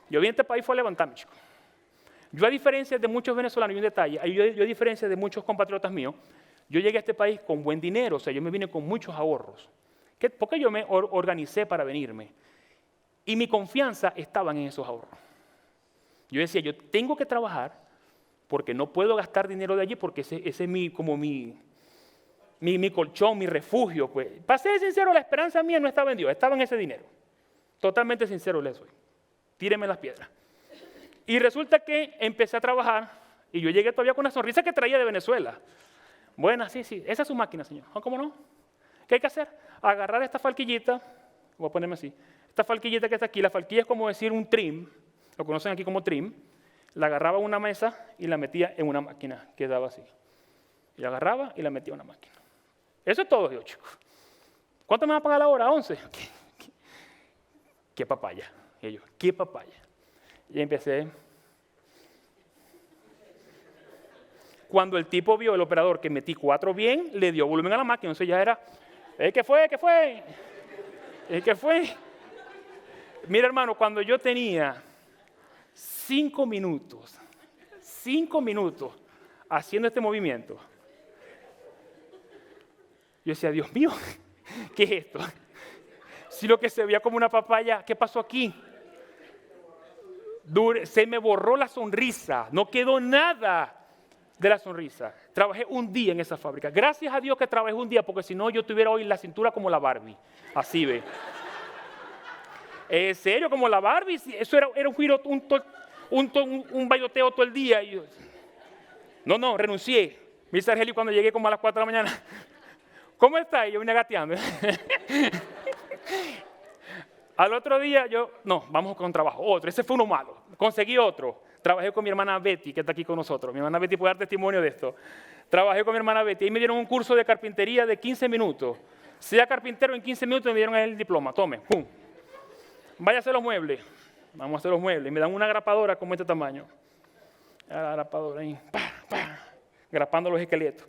Yo vine a este país fue a levantarme, chico. Yo a diferencia de muchos venezolanos, y un detalle, yo a diferencia de muchos compatriotas míos, yo llegué a este país con buen dinero, o sea, yo me vine con muchos ahorros. Porque yo me organicé para venirme. Y mi confianza estaba en esos ahorros. Yo decía, yo tengo que trabajar porque no puedo gastar dinero de allí porque ese es mi colchón, mi refugio. Pues. Para ser sincero, la esperanza mía no estaba en Dios, estaba en ese dinero. Totalmente sincero les soy. Tíreme las piedras. Y resulta que empecé a trabajar y yo llegué todavía con una sonrisa que traía de Venezuela. Buena, sí, esa es su máquina, señor. ¿Cómo no? ¿Qué hay que hacer? Agarrar esta falquillita, voy a ponerme así, esta falquillita que está aquí, la falquilla es como decir un trim, lo conocen aquí como trim, la agarraba a una mesa y la metía en una máquina que daba así. Y la agarraba y la metía en una máquina. Eso es todo, yo, chicos. ¿Cuánto me va a pagar la hora? 11. ¿Qué papaya? Y yo, ¿qué papaya? Y empecé. Cuando el tipo vio, el operador, que metí 4 bien, le dio volumen a la máquina. Entonces ya era, ¿qué fue? ¿Qué fue? ¿Qué fue? Mira, hermano, cuando yo tenía 5 minutos haciendo este movimiento, yo decía, Dios mío, ¿qué es esto? Si lo que se veía como una papaya, ¿qué pasó aquí? Se me borró la sonrisa, no quedó nada de la sonrisa. Trabajé un día en esa fábrica. Gracias a Dios que trabajé un día, porque si no yo tuviera hoy la cintura como la Barbie. Así ve. En serio, como la Barbie. Eso era un giro, un bailoteo todo el día. Y yo, no, renuncié. Me dice Argeli cuando llegué como a las 4 de la mañana. ¿Cómo está? Y yo vine gateando. Al otro día vamos con trabajo. Otro, ese fue uno malo. Conseguí otro. Trabajé con mi hermana Betty, que está aquí con nosotros. Mi hermana Betty puede dar testimonio de esto. Trabajé con mi hermana Betty y me dieron un curso de carpintería de 15 minutos. Sea carpintero en 15 minutos me dieron el diploma. Tome, pum. Vaya a hacer los muebles. Vamos a hacer los muebles. Me dan una grapadora como este tamaño. La grapadora ahí. Grapando los esqueletos.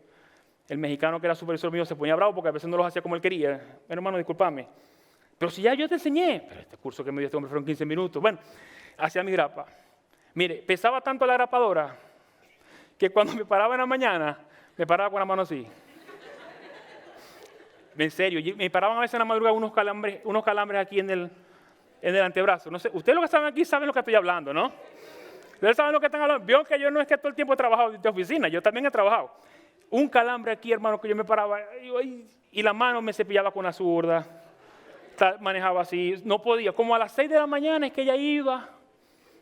El mexicano que era supervisor mío se ponía bravo porque a veces no los hacía como él quería. Hermano, discúlpame. Pero si ya yo te enseñé. Pero este curso que me dio este hombre fueron 15 minutos. Bueno, hacía mi grapa. Mire, pesaba tanto la grapadora que cuando me paraba en la mañana, me paraba con la mano así. En serio, me paraban a veces en la madrugada unos calambres aquí en el antebrazo. No sé, ustedes los que están aquí saben lo que estoy hablando, ¿no? Ustedes saben lo que están hablando. Vieron que yo no es que todo el tiempo he trabajado de oficina, yo también he trabajado. Un calambre aquí, hermano, que yo me paraba y la mano me cepillaba con la zurda. Manejaba así, no podía. Como a las 6 de la mañana es que ella iba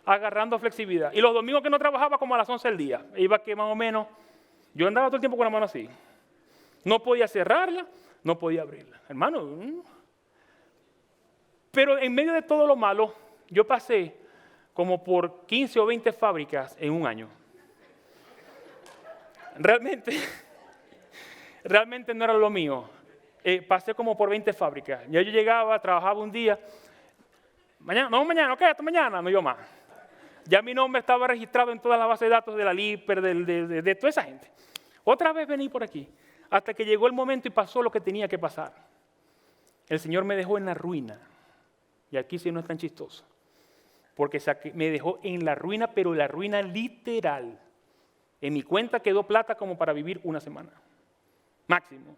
agarrando flexibilidad. Y los domingos que no trabajaba como a las 11 del día. Iba que más o menos, yo andaba todo el tiempo con la mano así. No podía cerrarla, no podía abrirla. Hermano, pero en medio de todo lo malo, yo pasé como por 15 o 20 fábricas en un año. Realmente no era lo mío. Pasé como por 20 fábricas. Ya yo llegaba, trabajaba un día. Mañana, ok, hasta mañana, no iba más. Ya mi nombre estaba registrado en todas las bases de datos de la LIPER, de toda esa gente. Otra vez vení por aquí, hasta que llegó el momento y pasó lo que tenía que pasar. El Señor me dejó en la ruina. Y aquí sí no es tan chistoso. Porque me dejó en la ruina, pero la ruina literal. En mi cuenta quedó plata como para vivir una semana. Máximo.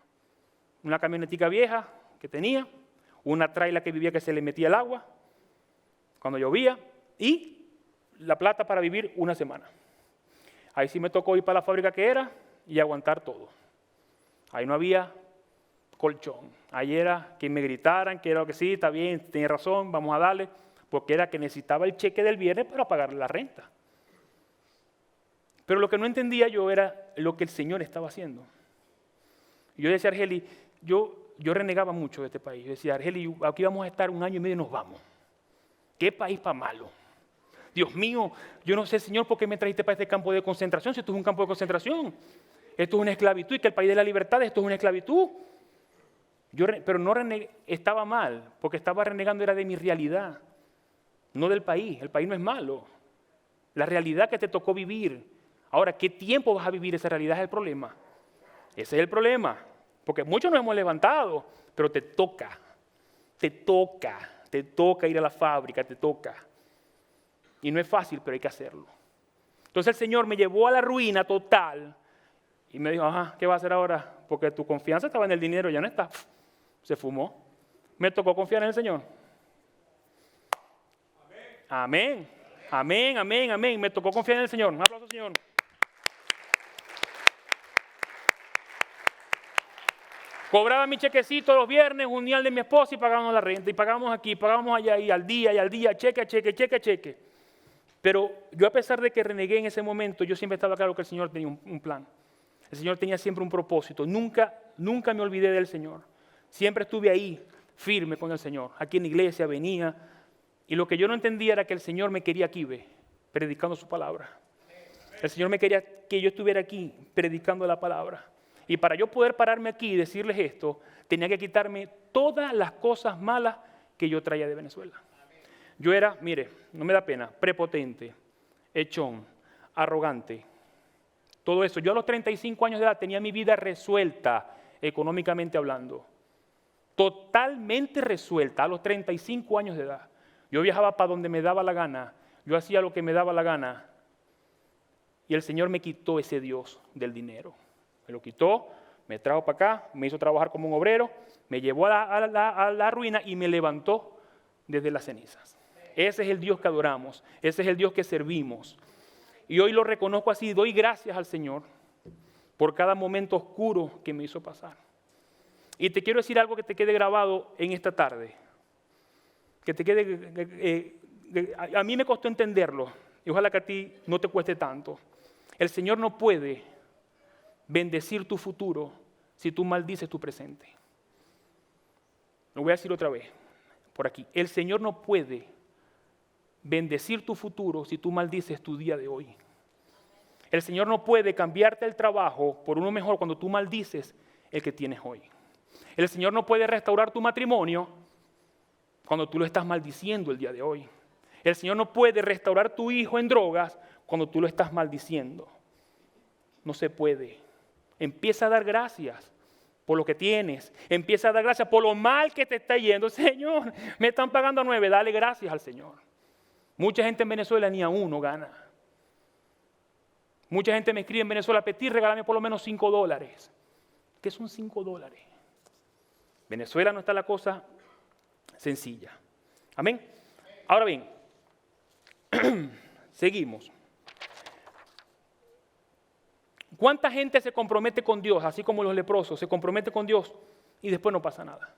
Una camionetica vieja que tenía, una traila que vivía que se le metía el agua cuando llovía y la plata para vivir una semana. Ahí sí me tocó ir para la fábrica que era y aguantar todo. Ahí no había colchón. Ahí era que me gritaran, que era lo que sí, está bien, tiene razón, vamos a darle, porque era que necesitaba el cheque del viernes para pagar la renta. Pero lo que no entendía yo era lo que el Señor estaba haciendo. Y yo decía, Argeli, yo renegaba mucho de este país. Yo decía, Argeli, aquí vamos a estar 1 año y medio y nos vamos. ¿Qué país para malo? Dios mío, yo no sé, Señor, ¿por qué me trajiste para este campo de concentración? Si esto es un campo de concentración. Esto es una esclavitud y que el país de la libertad, esto es una esclavitud. Pero no estaba mal, porque estaba renegando era de mi realidad, no del país. El país no es malo. La realidad que te tocó vivir. Ahora, ¿qué tiempo vas a vivir esa realidad? Es el problema. Ese es el problema. Porque muchos nos hemos levantado, pero te toca ir a la fábrica, te toca. Y no es fácil, pero hay que hacerlo. Entonces el Señor me llevó a la ruina total y me dijo, ajá, ¿qué va a hacer ahora? Porque tu confianza estaba en el dinero, ya no está. Se fumó. Me tocó confiar en el Señor. Amén. Amén, amén, amén. Me tocó confiar en el Señor. Un aplauso, Señor. Cobraba mi chequecito los viernes, un día de mi esposa y pagábamos la renta. Y pagábamos aquí, pagábamos allá, y al día, cheque a cheque. Pero yo, a pesar de que renegué en ese momento, yo siempre estaba claro que el Señor tenía un plan. El Señor tenía siempre un propósito. Nunca me olvidé del Señor. siempre estuve ahí, firme con el Señor. Aquí en la iglesia venía. Y lo que yo no entendía era que el Señor me quería aquí, predicando su palabra. El Señor me quería que yo estuviera aquí, predicando la palabra. Y para yo poder pararme aquí y decirles esto, tenía que quitarme todas las cosas malas que yo traía de Venezuela. Yo era, mire, no me da pena, prepotente, echón, arrogante, todo eso. Yo a los 35 años de edad tenía mi vida resuelta, económicamente hablando. Totalmente resuelta, a los 35 años de edad. Yo viajaba para donde me daba la gana, yo hacía lo que me daba la gana. Y el Señor me quitó ese Dios del dinero. Me lo quitó, me trajo para acá, me hizo trabajar como un obrero, me llevó a la ruina y me levantó desde las cenizas. Ese es el Dios que adoramos, ese es el Dios que servimos. Y hoy lo reconozco así, doy gracias al Señor por cada momento oscuro que me hizo pasar. Y te quiero decir algo que te quede grabado en esta tarde. Que te quede, a mí me costó entenderlo, y ojalá que a ti no te cueste tanto. El Señor no puede bendecir tu futuro si tú maldices tu presente. Lo voy a decir otra vez, por aquí. El Señor no puede bendecir tu futuro si tú maldices tu día de hoy. El Señor no puede cambiarte el trabajo por uno mejor cuando tú maldices el que tienes hoy. El Señor no puede restaurar tu matrimonio cuando tú lo estás maldiciendo el día de hoy. El Señor no puede restaurar tu hijo en drogas cuando tú lo estás maldiciendo. No se puede. Empieza a dar gracias por lo que tienes. Empieza a dar gracias por lo mal que te está yendo. Señor, me están pagando a 9, dale gracias al Señor. Mucha gente en Venezuela ni a 1 gana. Mucha gente me escribe en Venezuela, Petit, regálame por lo menos $5. ¿Qué son $5? Venezuela no está la cosa sencilla. Amén. Ahora bien, seguimos. ¿Cuánta gente se compromete con Dios, así como los leprosos, se compromete con Dios y después no pasa nada?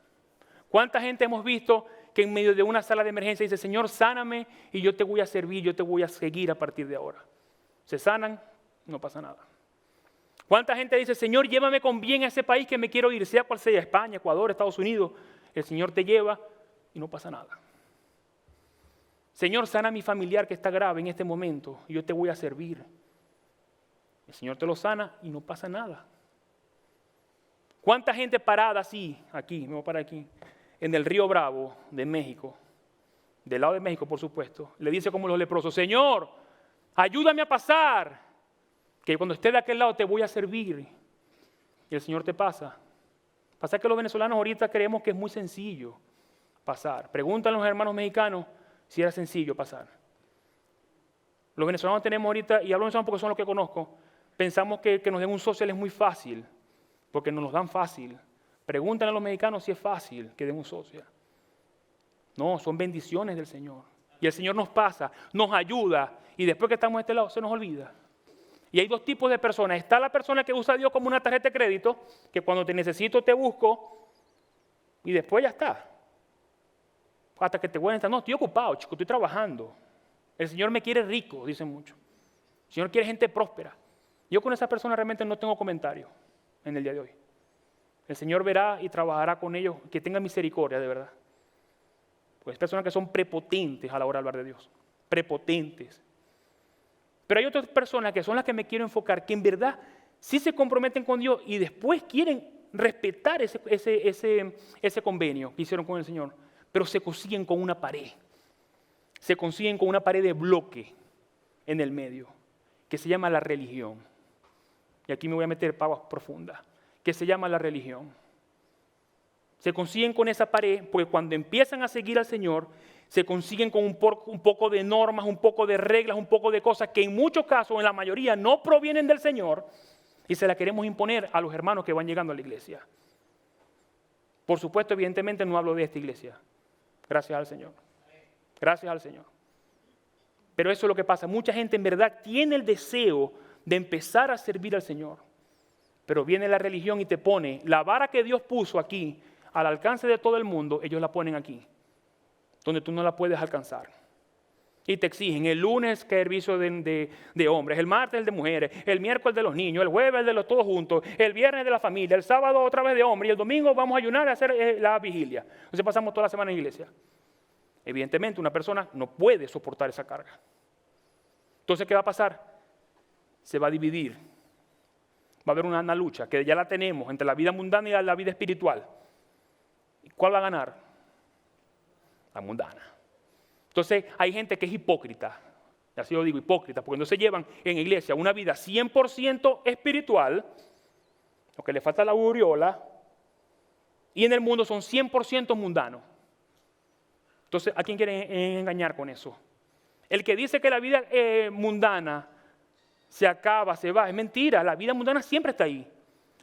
¿Cuánta gente hemos visto que en medio de una sala de emergencia dice, Señor, sáname y yo te voy a servir, yo te voy a seguir a partir de ahora? Se sanan, no pasa nada. ¿Cuánta gente dice, Señor, llévame con bien a ese país que me quiero ir, sea cual sea, España, Ecuador, Estados Unidos? El Señor te lleva y no pasa nada. Señor, sana a mi familiar que está grave en este momento y yo te voy a servir. El Señor te lo sana y no pasa nada. ¿Cuánta gente parada así, aquí, me voy a parar aquí, en el río Bravo de México, del lado de México por supuesto, le dice como los leprosos, Señor, ayúdame a pasar, que cuando esté de aquel lado te voy a servir. Y el Señor te pasa. Pasa que los venezolanos ahorita creemos que es muy sencillo pasar. Pregúntale a los hermanos mexicanos si era sencillo pasar. Los venezolanos tenemos ahorita, y hablo venezolano porque son los que conozco, pensamos que nos den un social es muy fácil, porque nos los dan fácil. Pregúntale a los mexicanos si es fácil que den un social. No, son bendiciones del Señor. Y el Señor nos pasa, nos ayuda, y después que estamos de este lado se nos olvida. Y hay 2 tipos de personas. Está la persona que usa a Dios como una tarjeta de crédito, que cuando te necesito te busco, y después ya está. Hasta que te vuelven a decir, no, estoy ocupado, chico, estoy trabajando. El Señor me quiere rico, dicen muchos. El Señor quiere gente próspera. Yo con esa persona realmente no tengo comentario en el día de hoy. El Señor verá y trabajará con ellos, que tenga misericordia de verdad. Pues hay personas que son prepotentes a la hora de hablar de Dios. Prepotentes. Pero hay otras personas que son las que me quiero enfocar, que en verdad sí se comprometen con Dios y después quieren respetar ese convenio que hicieron con el Señor, pero se consiguen con una pared. Se consiguen con una pared de bloque en el medio, que se llama la religión. Y aquí me voy a meter pagas profundas, que se llama la religión. Se consiguen con esa pared porque cuando empiezan a seguir al Señor, se consiguen con un poco de normas, un poco de reglas, un poco de cosas que en muchos casos, en la mayoría, no provienen del Señor y se las queremos imponer a los hermanos que van llegando a la iglesia. Por supuesto, evidentemente no hablo de esta iglesia. Gracias al Señor. Gracias al Señor. Pero eso es lo que pasa. Mucha gente en verdad tiene el deseo de empezar a servir al Señor. Pero viene la religión y te pone la vara que Dios puso aquí al alcance de todo el mundo, ellos la ponen aquí, donde tú no la puedes alcanzar. Y te exigen el lunes servicio de hombres, el martes el de mujeres, el miércoles de los niños, el jueves el de los todos juntos, el viernes de la familia, el sábado otra vez de hombres y el domingo vamos a ayunar a hacer la vigilia. Entonces pasamos toda la semana en iglesia. Evidentemente una persona no puede soportar esa carga. Entonces, ¿qué va a pasar? Se va a dividir. Va a haber una lucha que ya la tenemos entre la vida mundana y la vida espiritual. ¿Cuál va a ganar? La mundana. Entonces hay gente que es hipócrita, y así lo digo, hipócrita, porque no se llevan en la iglesia una vida 100% espiritual, lo que le falta la aureola, y en el mundo son 100% mundanos. Entonces, ¿a quién quieren engañar con eso? El que dice que la vida mundana se acaba, se va, es mentira, la vida mundana siempre está ahí.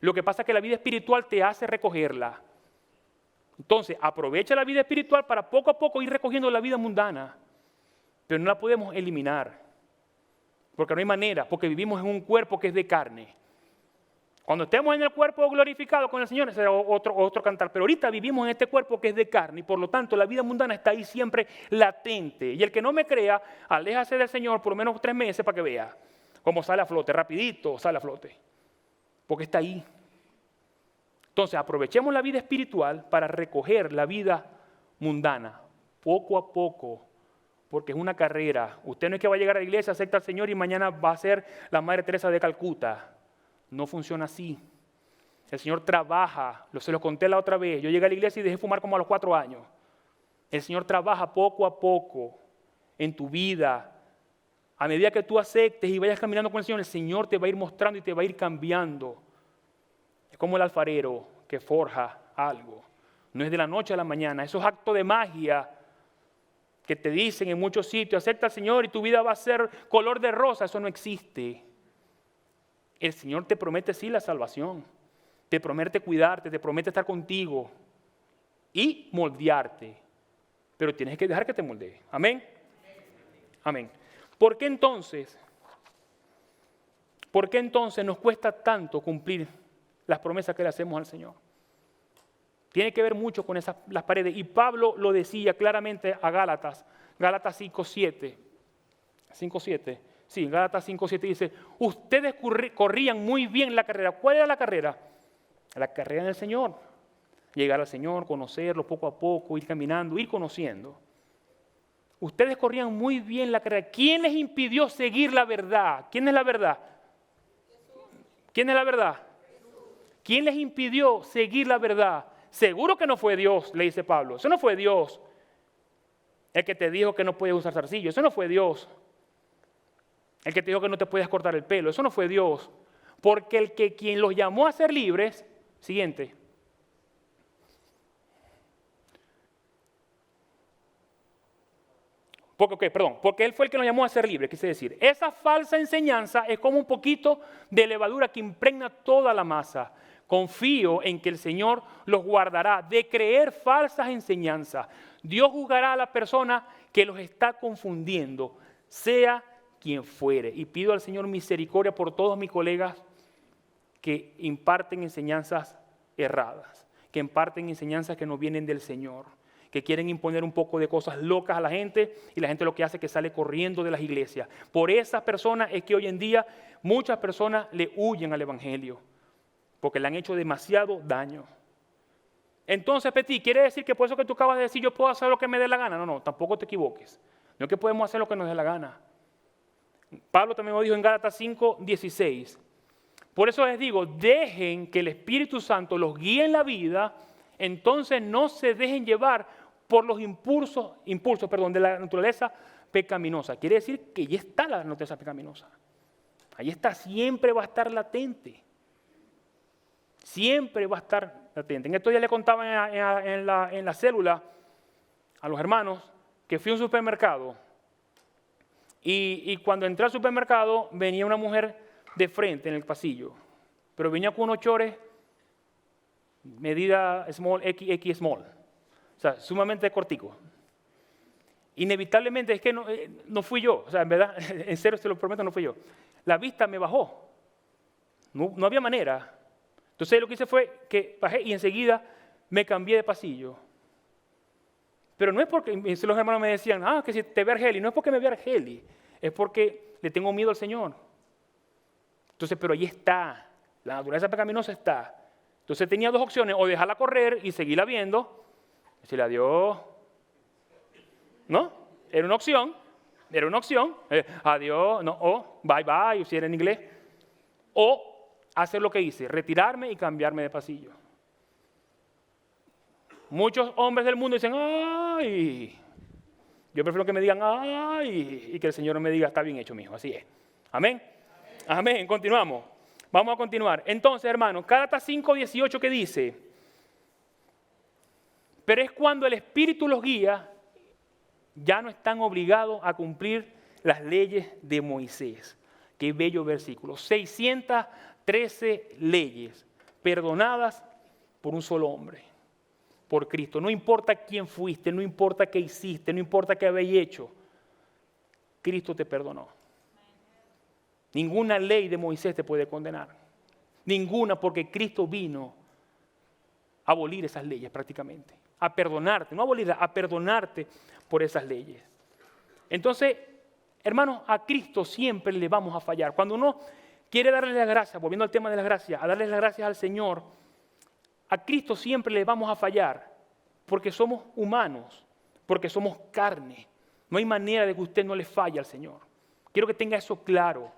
Lo que pasa es que la vida espiritual te hace recogerla. Entonces, aprovecha la vida espiritual para poco a poco ir recogiendo la vida mundana. Pero no la podemos eliminar. Porque no hay manera, porque vivimos en un cuerpo que es de carne. Cuando estemos en el cuerpo glorificado con el Señor, será otro cantar. Pero ahorita vivimos en este cuerpo que es de carne y por lo tanto la vida mundana está ahí siempre latente. Y el que no me crea, aléjase del Señor por lo menos 3 meses para que vea cómo sale a flote, rapidito sale a flote. Porque está ahí. Entonces, aprovechemos la vida espiritual para recoger la vida mundana, poco a poco, porque es una carrera. Usted no es que va a llegar a la iglesia, acepta al Señor y mañana va a ser la Madre Teresa de Calcuta. No funciona así. El Señor trabaja, se lo conté la otra vez. Yo llegué a la iglesia y dejé fumar como a los 4 años. El Señor trabaja poco a poco en tu vida. A medida que tú aceptes y vayas caminando con el Señor te va a ir mostrando y te va a ir cambiando. Es como el alfarero que forja algo. No es de la noche a la mañana. Esos actos de magia que te dicen en muchos sitios, acepta al Señor y tu vida va a ser color de rosa, eso no existe. El Señor te promete sí la salvación. Te promete cuidarte, te promete estar contigo y moldearte. Pero tienes que dejar que te moldee. Amén. Amén. ¿Por qué entonces nos cuesta tanto cumplir las promesas que le hacemos al Señor? Tiene que ver mucho con las paredes. Y Pablo lo decía claramente a Gálatas 5:7. 5:7. Sí, Gálatas 5:7 dice, ustedes corrían muy bien la carrera. ¿Cuál era la carrera? La carrera del Señor. Llegar al Señor, conocerlo poco a poco, ir caminando, ir conociendo. Ustedes corrían muy bien la carrera. ¿Quién les impidió seguir la verdad? ¿Quién es la verdad? ¿Quién es la verdad? ¿Quién les impidió seguir la verdad? Seguro que no fue Dios, le dice Pablo. Eso no fue Dios. El que te dijo que no puedes usar zarcillo. Eso no fue Dios. El que te dijo que no te puedes cortar el pelo. Eso no fue Dios. Porque quien los llamó a ser libres, siguiente. Porque Él fue el que nos llamó a ser libres, quise decir. Esa falsa enseñanza es como un poquito de levadura que impregna toda la masa. Confío en que el Señor los guardará de creer falsas enseñanzas. Dios juzgará a la persona que los está confundiendo, sea quien fuere. Y pido al Señor misericordia por todos mis colegas que imparten enseñanzas erradas, que imparten enseñanzas que no vienen del Señor, que quieren imponer un poco de cosas locas a la gente y la gente lo que hace es que sale corriendo de las iglesias. Por esas personas es que hoy en día muchas personas le huyen al Evangelio porque le han hecho demasiado daño. Entonces, Petit, ¿quiere decir que por eso que tú acabas de decir yo puedo hacer lo que me dé la gana? No, tampoco te equivoques. No es que podemos hacer lo que nos dé la gana. Pablo también lo dijo en Gálatas 5:16. Por eso les digo, dejen que el Espíritu Santo los guíe en la vida, entonces no se dejen llevar por los impulsos de la naturaleza pecaminosa. Quiere decir que ya está la naturaleza pecaminosa. Ahí está, siempre va a estar latente. Siempre va a estar latente. En estos días le contaba en la célula a los hermanos que fui a un supermercado y cuando entré al supermercado venía una mujer de frente en el pasillo, pero venía con unos chores medida small, XX small, o sea, sumamente cortico. Inevitablemente, es que no fui yo, o sea, en verdad, en serio se lo prometo, no fui yo. La vista me bajó, no había manera. Entonces lo que hice fue que bajé y enseguida me cambié de pasillo. Pero no es porque, los hermanos me decían, que si te ve Argeli, no es porque me ve Argeli, es porque le tengo miedo al Señor. Entonces, pero ahí está, la naturaleza pecaminosa está. Entonces tenía dos opciones, o dejarla correr y seguirla viendo, decirle adiós. ¿No? Era una opción, adiós, no, o bye bye, si era en inglés. O hacer lo que hice, retirarme y cambiarme de pasillo. Muchos hombres del mundo dicen, ¡ay! Yo prefiero que me digan, ¡ay! Y que el Señor me diga, está bien hecho, mijo, así es. Amén. Amén. Continuamos. Vamos a continuar. Entonces, hermanos, Gálatas 5:18 que dice, pero es cuando el Espíritu los guía, ya no están obligados a cumplir las leyes de Moisés. Qué bello versículo. 613 leyes perdonadas por un solo hombre, por Cristo. No importa quién fuiste, no importa qué hiciste, no importa qué habéis hecho. Cristo te perdonó. Ninguna ley de Moisés te puede condenar. Ninguna, porque Cristo vino a abolir esas leyes prácticamente. A perdonarte, no a abolirlas, a perdonarte por esas leyes. Entonces, hermanos, a Cristo siempre le vamos a fallar. Cuando uno quiere darle las gracias, volviendo al tema de las gracias, a darle las gracias al Señor, a Cristo siempre le vamos a fallar, porque somos humanos, porque somos carne. No hay manera de que usted no le falle al Señor. Quiero que tenga eso claro.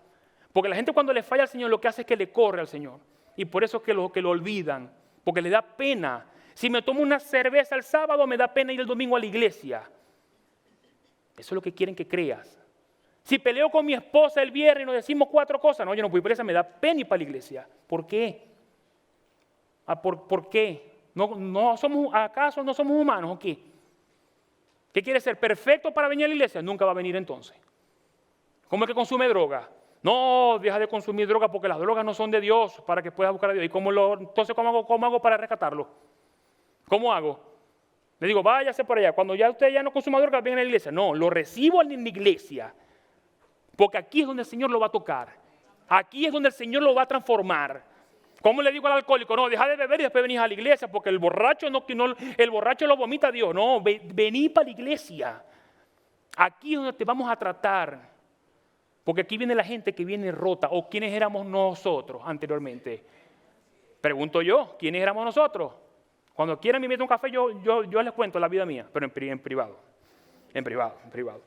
Porque la gente cuando le falla al Señor lo que hace es que le corre al Señor. Y por eso es que lo olvidan, porque le da pena. Si me tomo una cerveza el sábado, me da pena ir el domingo a la iglesia. Eso es lo que quieren que creas. Si peleo con mi esposa el viernes y nos decimos 4 cosas, no, yo no puedo ir por eso, me da pena ir para la iglesia. ¿Por qué? ¿Por qué? ¿Acaso no somos humanos o qué? ¿Qué quiere ser? ¿Perfecto para venir a la iglesia? Nunca va a venir entonces. ¿Cómo es que consume droga? No, deja de consumir droga porque las drogas no son de Dios para que puedas buscar a Dios. ¿Y entonces cómo hago para rescatarlo? ¿Cómo hago? Le digo, váyase por allá. Cuando ya usted ya no consuma droga, venga a la iglesia. No, lo recibo en la iglesia. Porque aquí es donde el Señor lo va a tocar. Aquí es donde el Señor lo va a transformar. ¿Cómo le digo al alcohólico? No, deja de beber y después venís a la iglesia porque el borracho el borracho lo vomita a Dios. No, vení para la iglesia. Aquí es donde te vamos a tratar. Porque aquí viene la gente que viene rota. ¿O quiénes éramos nosotros anteriormente? Pregunto yo, ¿quiénes éramos nosotros? Cuando quieran me invito a un café, yo les cuento la vida mía, pero en privado. En privado.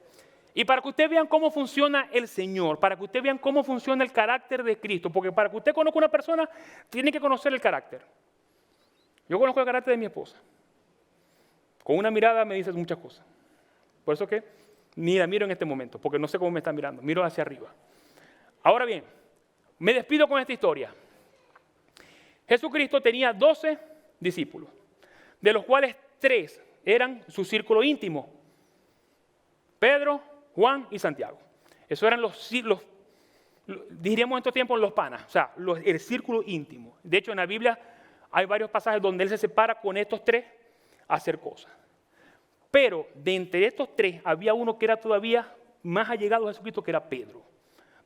Y para que ustedes vean cómo funciona el Señor, para que ustedes vean cómo funciona el carácter de Cristo, porque para que usted conozca a una persona, tiene que conocer el carácter. Yo conozco el carácter de mi esposa. Con una mirada me dice muchas cosas. Por eso que ni la miro en este momento, porque no sé cómo me está mirando. Miro hacia arriba. Ahora bien, me despido con esta historia. Jesucristo tenía 12 discípulos, de los cuales 3 eran su círculo íntimo. Pedro, Juan y Santiago. Esos eran diríamos en estos tiempos los panas, o sea, el círculo íntimo. De hecho, en la Biblia hay varios pasajes donde él se separa con estos 3 a hacer cosas. Pero de entre estos 3 había uno que era todavía más allegado a Jesucristo, que era Pedro.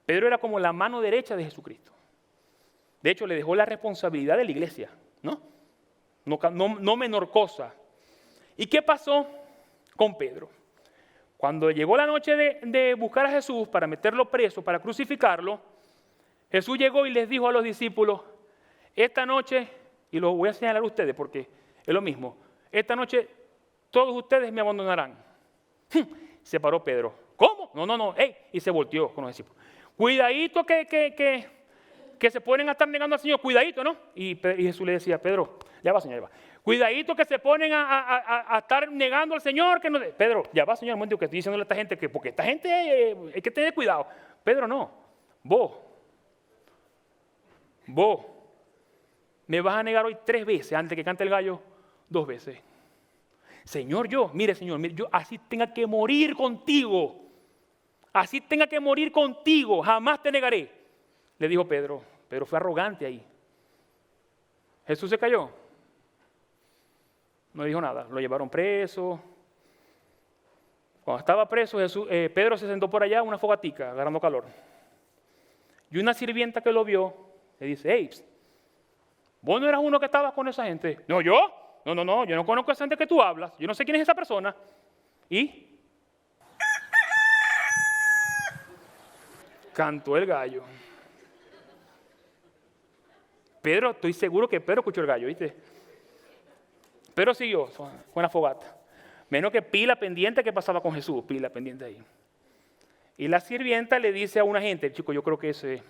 Pedro era como la mano derecha de Jesucristo. De hecho, le dejó la responsabilidad de la iglesia, no menor cosa. ¿Y qué pasó con Pedro? Cuando llegó la noche de buscar a Jesús para meterlo preso, para crucificarlo, Jesús llegó y les dijo a los discípulos, esta noche, y lo voy a señalar a ustedes porque es lo mismo, esta noche todos ustedes me abandonarán. Se paró Pedro. ¿Cómo? No. Y se volteó con los discípulos. Cuidadito que se ponen a estar negando al Señor. Cuidadito, ¿no? Y Jesús le decía, Pedro, ya va, Señor, ya va. Cuidadito que se ponen a estar negando al Señor. Que no, Pedro, ya va, Señor, un momento que estoy diciéndole a esta gente, porque esta gente hay que tener cuidado. Pedro, no. Vos me vas a negar hoy 3 veces antes que cante el gallo 2 veces. Señor, mire, yo así tenga que morir contigo. Así tenga que morir contigo, jamás te negaré. Le dijo Pedro. Pedro fue arrogante ahí. Jesús se cayó. No dijo nada. Lo llevaron preso. Cuando estaba preso, Pedro se sentó por allá en una fogatica, agarrando calor. Y una sirvienta que lo vio, le dice, hey, ¿vos no eras uno que estabas con esa gente? No, ¿yo? no, yo no conozco a esa gente que tú hablas, yo no sé quién es esa persona. Y cantó el gallo. Pedro, estoy seguro que Pedro escuchó el gallo, ¿viste? Pedro siguió con la fogata. Menos que pila pendiente que pasaba con Jesús, pila pendiente ahí. Y la sirvienta le dice a una gente, chico, yo creo que ese,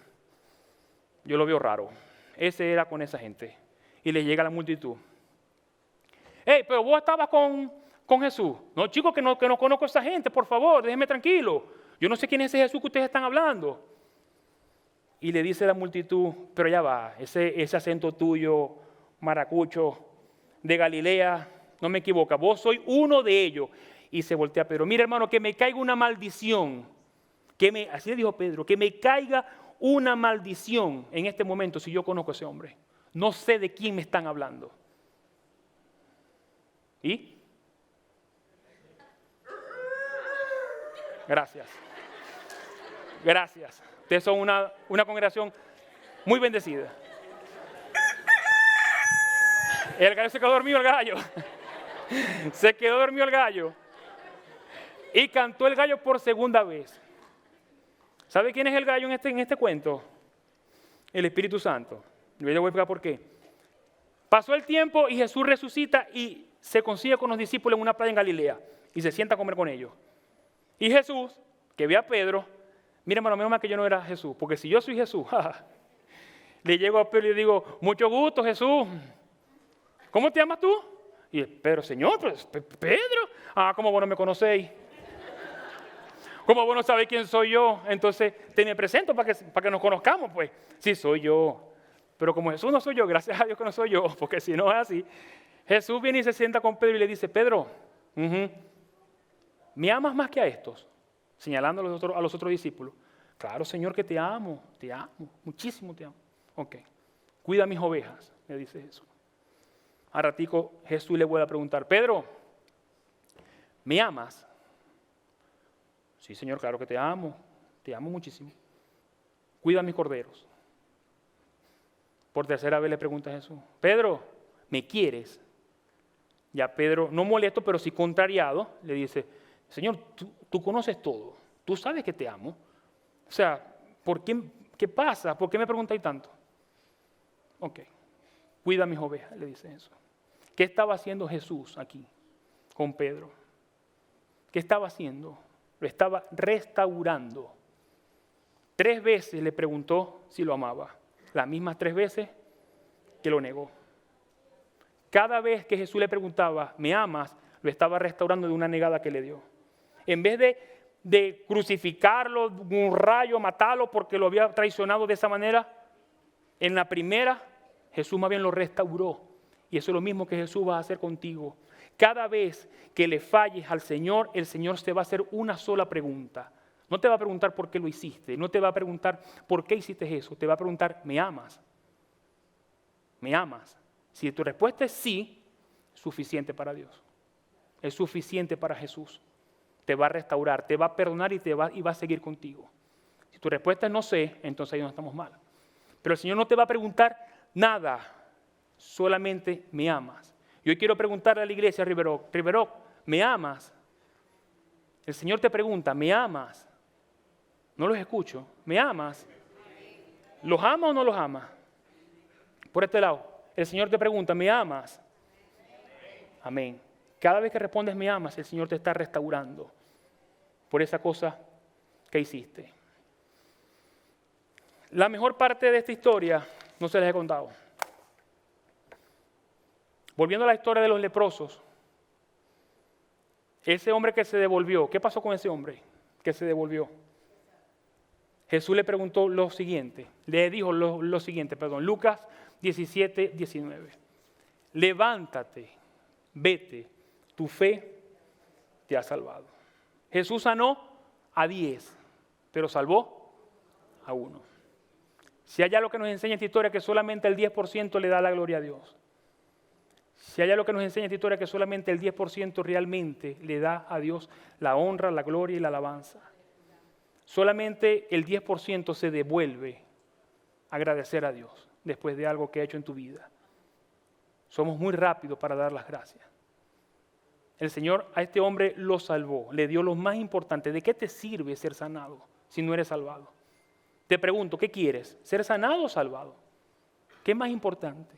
yo lo veo raro. Ese era con esa gente. Y le llega a la multitud. Hey, pero vos estabas con Jesús. No, chicos, que no conozco a esa gente, por favor, déjenme tranquilo. Yo no sé quién es ese Jesús que ustedes están hablando. Y le dice a la multitud, pero ya va, ese acento tuyo, maracucho, de Galilea, no me equivoca, vos sois uno de ellos. Y se voltea a Pedro, mira hermano, que me caiga una maldición. Así le dijo Pedro, que me caiga una maldición en este momento si yo conozco a ese hombre. No sé de quién me están hablando. ¿Y? Gracias. Gracias. Ustedes son una congregación muy bendecida. El gallo se quedó dormido, el gallo. Se quedó dormido el gallo. Y cantó el gallo por segunda vez. ¿Sabe quién es el gallo en este cuento? El Espíritu Santo. Yo le voy a explicar por qué. Pasó el tiempo y Jesús resucita y se consigue con los discípulos en una playa en Galilea. Y se sienta a comer con ellos. Y Jesús, que ve a Pedro, mira hermano, menos mal que yo no era Jesús. Porque si yo soy Jesús, le llego a Pedro y le digo, mucho gusto Jesús. ¿Cómo te llamas tú? Y Pedro, Señor, pues, Pedro. ¿Cómo vos no me conocéis? ¿Cómo vos no sabéis quién soy yo? Entonces, te me presento para que nos conozcamos, pues. Sí, soy yo. Pero como Jesús no soy yo, gracias a Dios que no soy yo, porque si no es así. Jesús viene y se sienta con Pedro y le dice, Pedro, ¿me amas más que a estos? Señalando a los otros discípulos. Claro, Señor, que te amo, muchísimo te amo. Ok, cuida mis ovejas, le dice Jesús. A ratico Jesús le vuelve a preguntar, Pedro, ¿me amas? Sí, Señor, claro que te amo muchísimo. Cuida mis corderos. Por tercera vez le pregunta a Jesús, Pedro, ¿me quieres? Ya Pedro, no molesto, pero sí contrariado, le dice, Señor, tú conoces todo, tú sabes que te amo. O sea, ¿qué pasa? ¿Por qué me preguntáis tanto? Ok, cuida mis ovejas, le dice Jesús. ¿Qué estaba haciendo Jesús aquí con Pedro? ¿Qué estaba haciendo? Lo estaba restaurando. 3 veces le preguntó si lo amaba. Las mismas 3 veces que lo negó. Cada vez que Jesús le preguntaba, ¿me amas?, lo estaba restaurando de una negada que le dio. En vez de crucificarlo, un rayo, matarlo porque lo había traicionado de esa manera, en la primera, Jesús más bien lo restauró. Y eso es lo mismo que Jesús va a hacer contigo. Cada vez que le falles al Señor, el Señor te va a hacer una sola pregunta. No te va a preguntar por qué lo hiciste, no te va a preguntar por qué hiciste eso, te va a preguntar, ¿me amas? ¿Me amas? Si tu respuesta es sí, es suficiente para Dios. Es suficiente para Jesús. Te va a restaurar, te va a perdonar y va a seguir contigo. Si tu respuesta es no sé, entonces ahí no estamos mal. Pero el Señor no te va a preguntar nada, solamente me amas. Y hoy quiero preguntarle a la iglesia, River Oak, ¿me amas? El Señor te pregunta, ¿me amas? No los escucho. ¿Me amas? ¿Los amas o no los amas? Por este lado, el Señor te pregunta, ¿me amas? Amén. Cada vez que respondes me amas, el Señor te está restaurando por esa cosa que hiciste. La mejor parte de esta historia no se les he contado. Volviendo a la historia de los leprosos, ese hombre que se devolvió, ¿qué pasó con ese hombre que se devolvió? Jesús le preguntó lo siguiente, le dijo lo siguiente, Lucas 17, 19. Levántate, vete, tu fe te ha salvado. Jesús sanó a 10, pero salvó a 1. Si hay algo que nos enseña esta historia, que solamente el 10% le da la gloria a Dios. Si hay algo que nos enseña esta historia, que solamente el 10% realmente le da a Dios la honra, la gloria y la alabanza. Solamente el 10% se devuelve a agradecer a Dios después de algo que ha hecho en tu vida. somos muy rápidos para dar las gracias. El Señor a este hombre lo salvó, le dio lo más importante. ¿De qué te sirve ser sanado si no eres salvado? Te pregunto, ¿qué quieres? ¿Ser sanado o salvado? ¿Qué es más importante?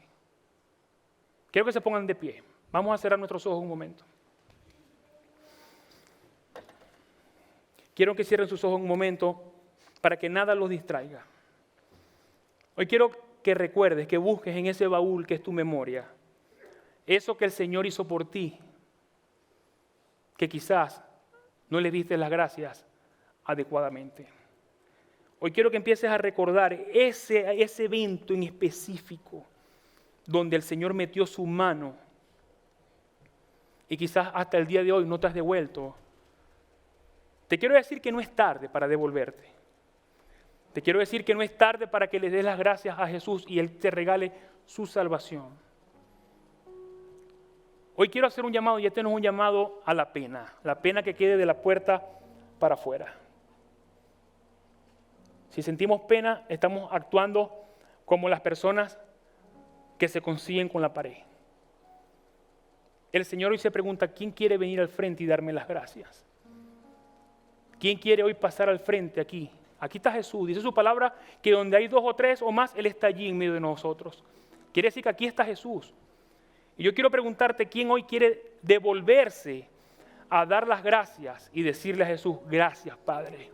Quiero que se pongan de pie. Vamos a cerrar nuestros ojos un momento. Quiero que cierren sus ojos un momento para que nada los distraiga. Hoy quiero que recuerdes, que busques en ese baúl que es tu memoria, eso que el Señor hizo por ti, que quizás no le diste las gracias adecuadamente. Hoy quiero que empieces a recordar ese evento en específico donde el Señor metió su mano y quizás hasta el día de hoy no te has devuelto. Te quiero decir que no es tarde para devolverte. Te quiero decir que no es tarde para que le des las gracias a Jesús y Él te regale su salvación. Hoy quiero hacer un llamado, y este no es un llamado a la pena que quede de la puerta para afuera. Si sentimos pena, estamos actuando como las personas que se consiguen con la pared. El Señor hoy se pregunta, ¿quién quiere venir al frente y darme las gracias? ¿Quién quiere hoy pasar al frente aquí? Aquí está Jesús, dice su palabra que donde hay 2 o 3 o más, Él está allí en medio de nosotros. Quiere decir que aquí está Jesús. Y yo quiero preguntarte, ¿quién hoy quiere devolverse a dar las gracias y decirle a Jesús, gracias Padre,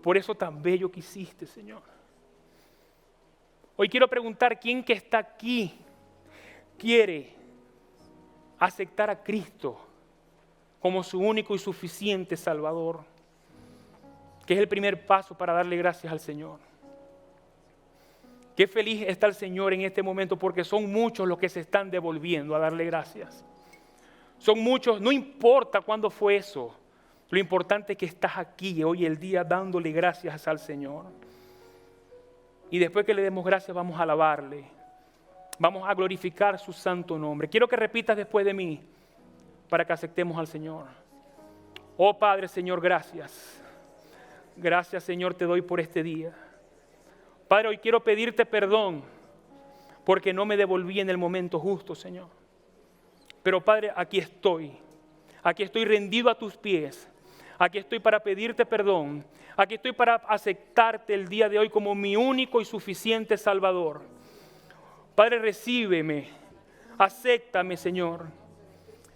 por eso tan bello que hiciste, Señor? Hoy quiero preguntar, ¿quién que está aquí quiere aceptar a Cristo como su único y suficiente Salvador? Que es el primer paso para darle gracias al Señor. Qué feliz está el Señor en este momento porque son muchos los que se están devolviendo a darle gracias. Son muchos, no importa cuándo fue eso. Lo importante es que estás aquí hoy el día dándole gracias al Señor. Y después que le demos gracias vamos a alabarle. Vamos a glorificar su santo nombre. Quiero que repitas después de mí para que aceptemos al Señor. Oh Padre, Señor, gracias. Gracias, Señor, te doy por este día. Padre, hoy quiero pedirte perdón porque no me devolví en el momento justo, Señor. Pero Padre, aquí estoy rendido a tus pies. Aquí estoy para pedirte perdón. Aquí estoy para aceptarte el día de hoy como mi único y suficiente Salvador. Padre, recíbeme, acéptame, Señor.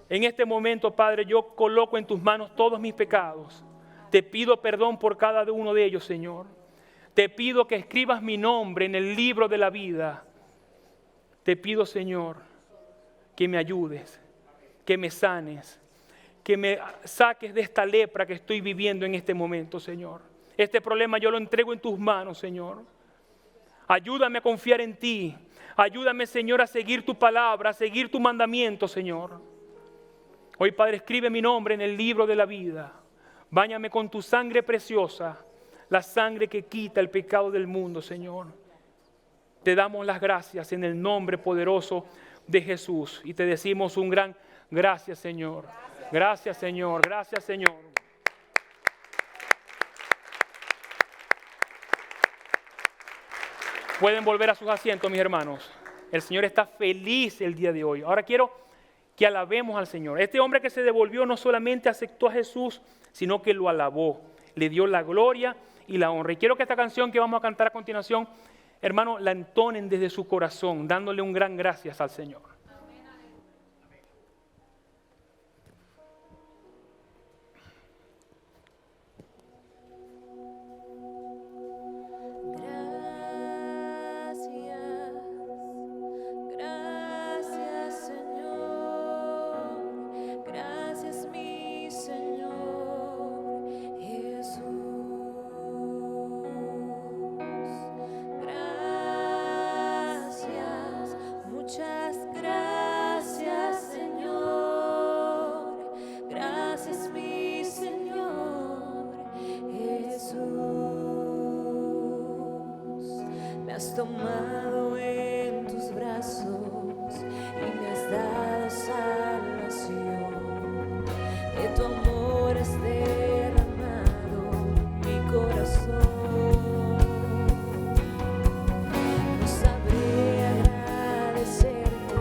En este momento, Padre, yo coloco en tus manos todos mis pecados. Te pido perdón por cada uno de ellos, Señor. Te pido que escribas mi nombre en el libro de la vida. Te pido, Señor, que me ayudes, que me sanes, que me saques de esta lepra que estoy viviendo en este momento, Señor. Este problema yo lo entrego en tus manos, Señor. Ayúdame a confiar en ti. Ayúdame, Señor, a seguir tu palabra, a seguir tu mandamiento, Señor. Hoy, Padre, escribe mi nombre en el libro de la vida. Báñame con tu sangre preciosa, la sangre que quita el pecado del mundo, Señor. Te damos las gracias en el nombre poderoso de Jesús y te decimos un gran gracias, Señor. Gracias, Señor. Gracias, Señor. Pueden volver a sus asientos, mis hermanos. El Señor está feliz el día de hoy. Ahora quiero que alabemos al Señor. Este hombre que se devolvió no solamente aceptó a Jesús, sino que lo alabó. Le dio la gloria y la honra. Y quiero que esta canción que vamos a cantar a continuación, hermano, la entonen desde su corazón, dándole un gran gracias al Señor. Tomado en tus brazos y me has dado salvación. De tu amor has derramado mi corazón. No sabré agradecerte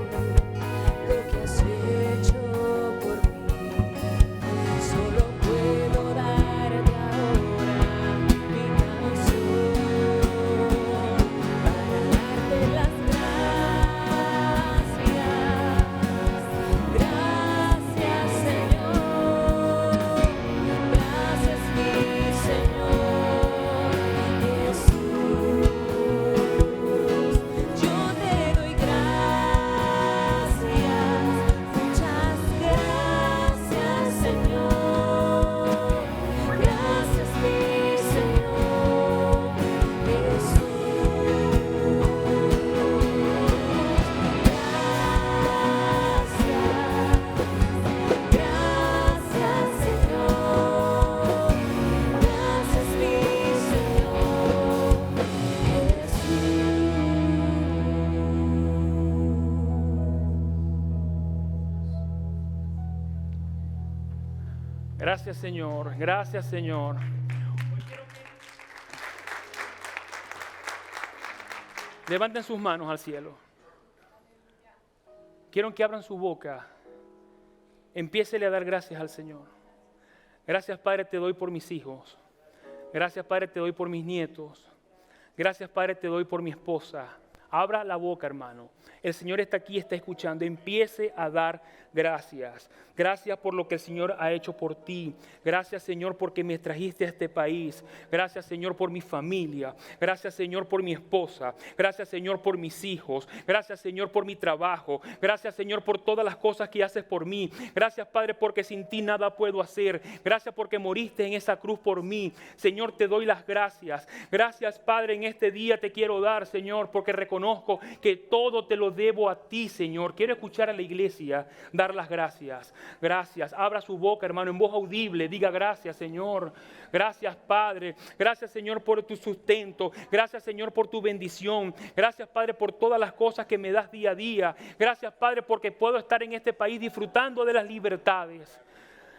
Gracias, Señor. Gracias, Señor. Levanten sus manos al cielo. Quiero que abran su boca. Empiécele a dar gracias al Señor. Gracias, Padre, te doy por mis hijos. Gracias, Padre, te doy por mis nietos. Gracias, Padre, te doy por mi esposa. Abra la boca, hermano. El Señor está aquí, está escuchando. Empiece a dar gracias. Gracias por lo que el Señor ha hecho por ti. Gracias, Señor, porque me trajiste a este país. Gracias, Señor, por mi familia. Gracias, Señor, por mi esposa. Gracias, Señor, por mis hijos. Gracias, Señor, por mi trabajo. Gracias, Señor, por todas las cosas que haces por mí. Gracias, Padre, porque sin ti nada puedo hacer. Gracias porque moriste en esa cruz por mí. Señor, te doy las gracias. Gracias, Padre, en este día te quiero dar, Señor, porque reconozco que todo te lo debo a ti, Señor. Quiero escuchar a la iglesia dar las gracias. Gracias. Abra su boca, hermano, en voz audible. Diga gracias, Señor. Gracias, Padre. Gracias, Señor, por tu sustento. Gracias, Señor, por tu bendición. Gracias, Padre, por todas las cosas que me das día a día. Gracias, Padre, porque puedo estar en este país disfrutando de las libertades.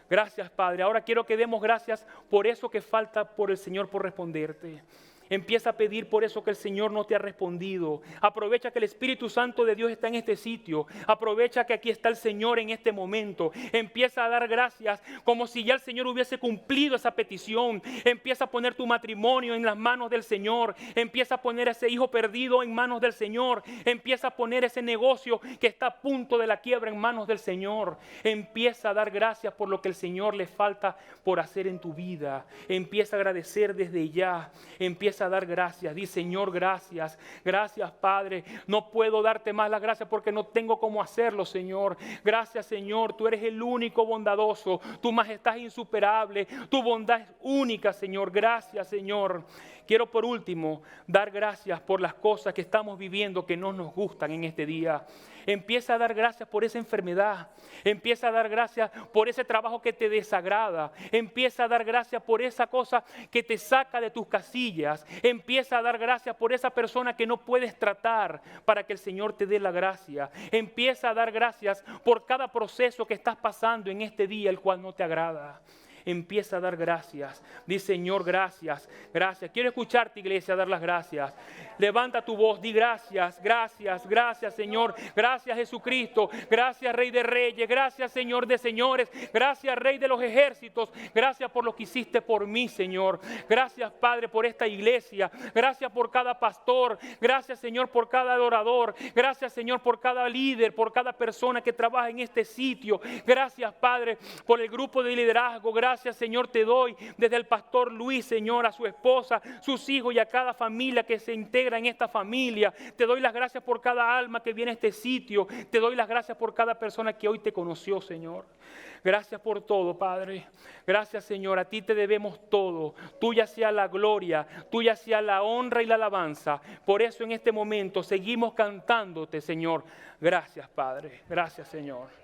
Gracias, Padre. Ahora quiero que demos gracias por eso que falta por el Señor por responderte. Empieza a pedir por eso que el Señor no te ha respondido. Aprovecha que el Espíritu Santo de Dios está en este sitio. Aprovecha que aquí está el Señor en este momento. Empieza a dar gracias como si ya el Señor hubiese cumplido esa petición. Empieza a poner tu matrimonio en las manos del Señor. Empieza a poner ese hijo perdido en manos del Señor. Empieza a poner ese negocio que está a punto de la quiebra en manos del Señor. Empieza a dar gracias por lo que el Señor le falta por hacer en tu vida. Empieza a agradecer desde ya. Empieza a dar gracias. Di, Señor, gracias. Gracias, Padre. No puedo darte más las gracias porque no tengo cómo hacerlo, Señor. Gracias, Señor. Tú eres el único bondadoso. Tu majestad es insuperable. Tu bondad es única, Señor. Gracias, Señor. Quiero por último dar gracias por las cosas que estamos viviendo que no nos gustan en este día. Empieza a dar gracias por esa enfermedad. Empieza a dar gracias por ese trabajo que te desagrada. Empieza a dar gracias por esa cosa que te saca de tus casillas. Empieza a dar gracias por esa persona que no puedes tratar para que el Señor te dé la gracia. Empieza a dar gracias por cada proceso que estás pasando en este día, el cual no te agrada. Empieza a dar gracias. Dice, Señor, gracias, gracias. Quiero escucharte, iglesia, dar las gracias. Levanta tu voz, di gracias, gracias, gracias, Señor. Gracias, Jesucristo. Gracias, Rey de Reyes. Gracias, Señor de señores. Gracias, Rey de los ejércitos. Gracias por lo que hiciste por mí, Señor. Gracias, Padre, por esta iglesia. Gracias por cada pastor. Gracias, Señor, por cada adorador. Gracias, Señor, por cada líder, por cada persona que trabaja en este sitio. Gracias, Padre, por el grupo de liderazgo. Gracias, Señor, te doy desde el pastor Luis, Señor, a su esposa, sus hijos y a cada familia que se integra en esta familia. Te doy las gracias por cada alma que viene a este sitio. Te doy las gracias por cada persona que hoy te conoció, Señor. Gracias por todo, Padre. Gracias, Señor. A ti te debemos todo. Tuya sea la gloria, tuya sea la honra y la alabanza. Por eso en este momento seguimos cantándote, Señor. Gracias, Padre. Gracias, Señor.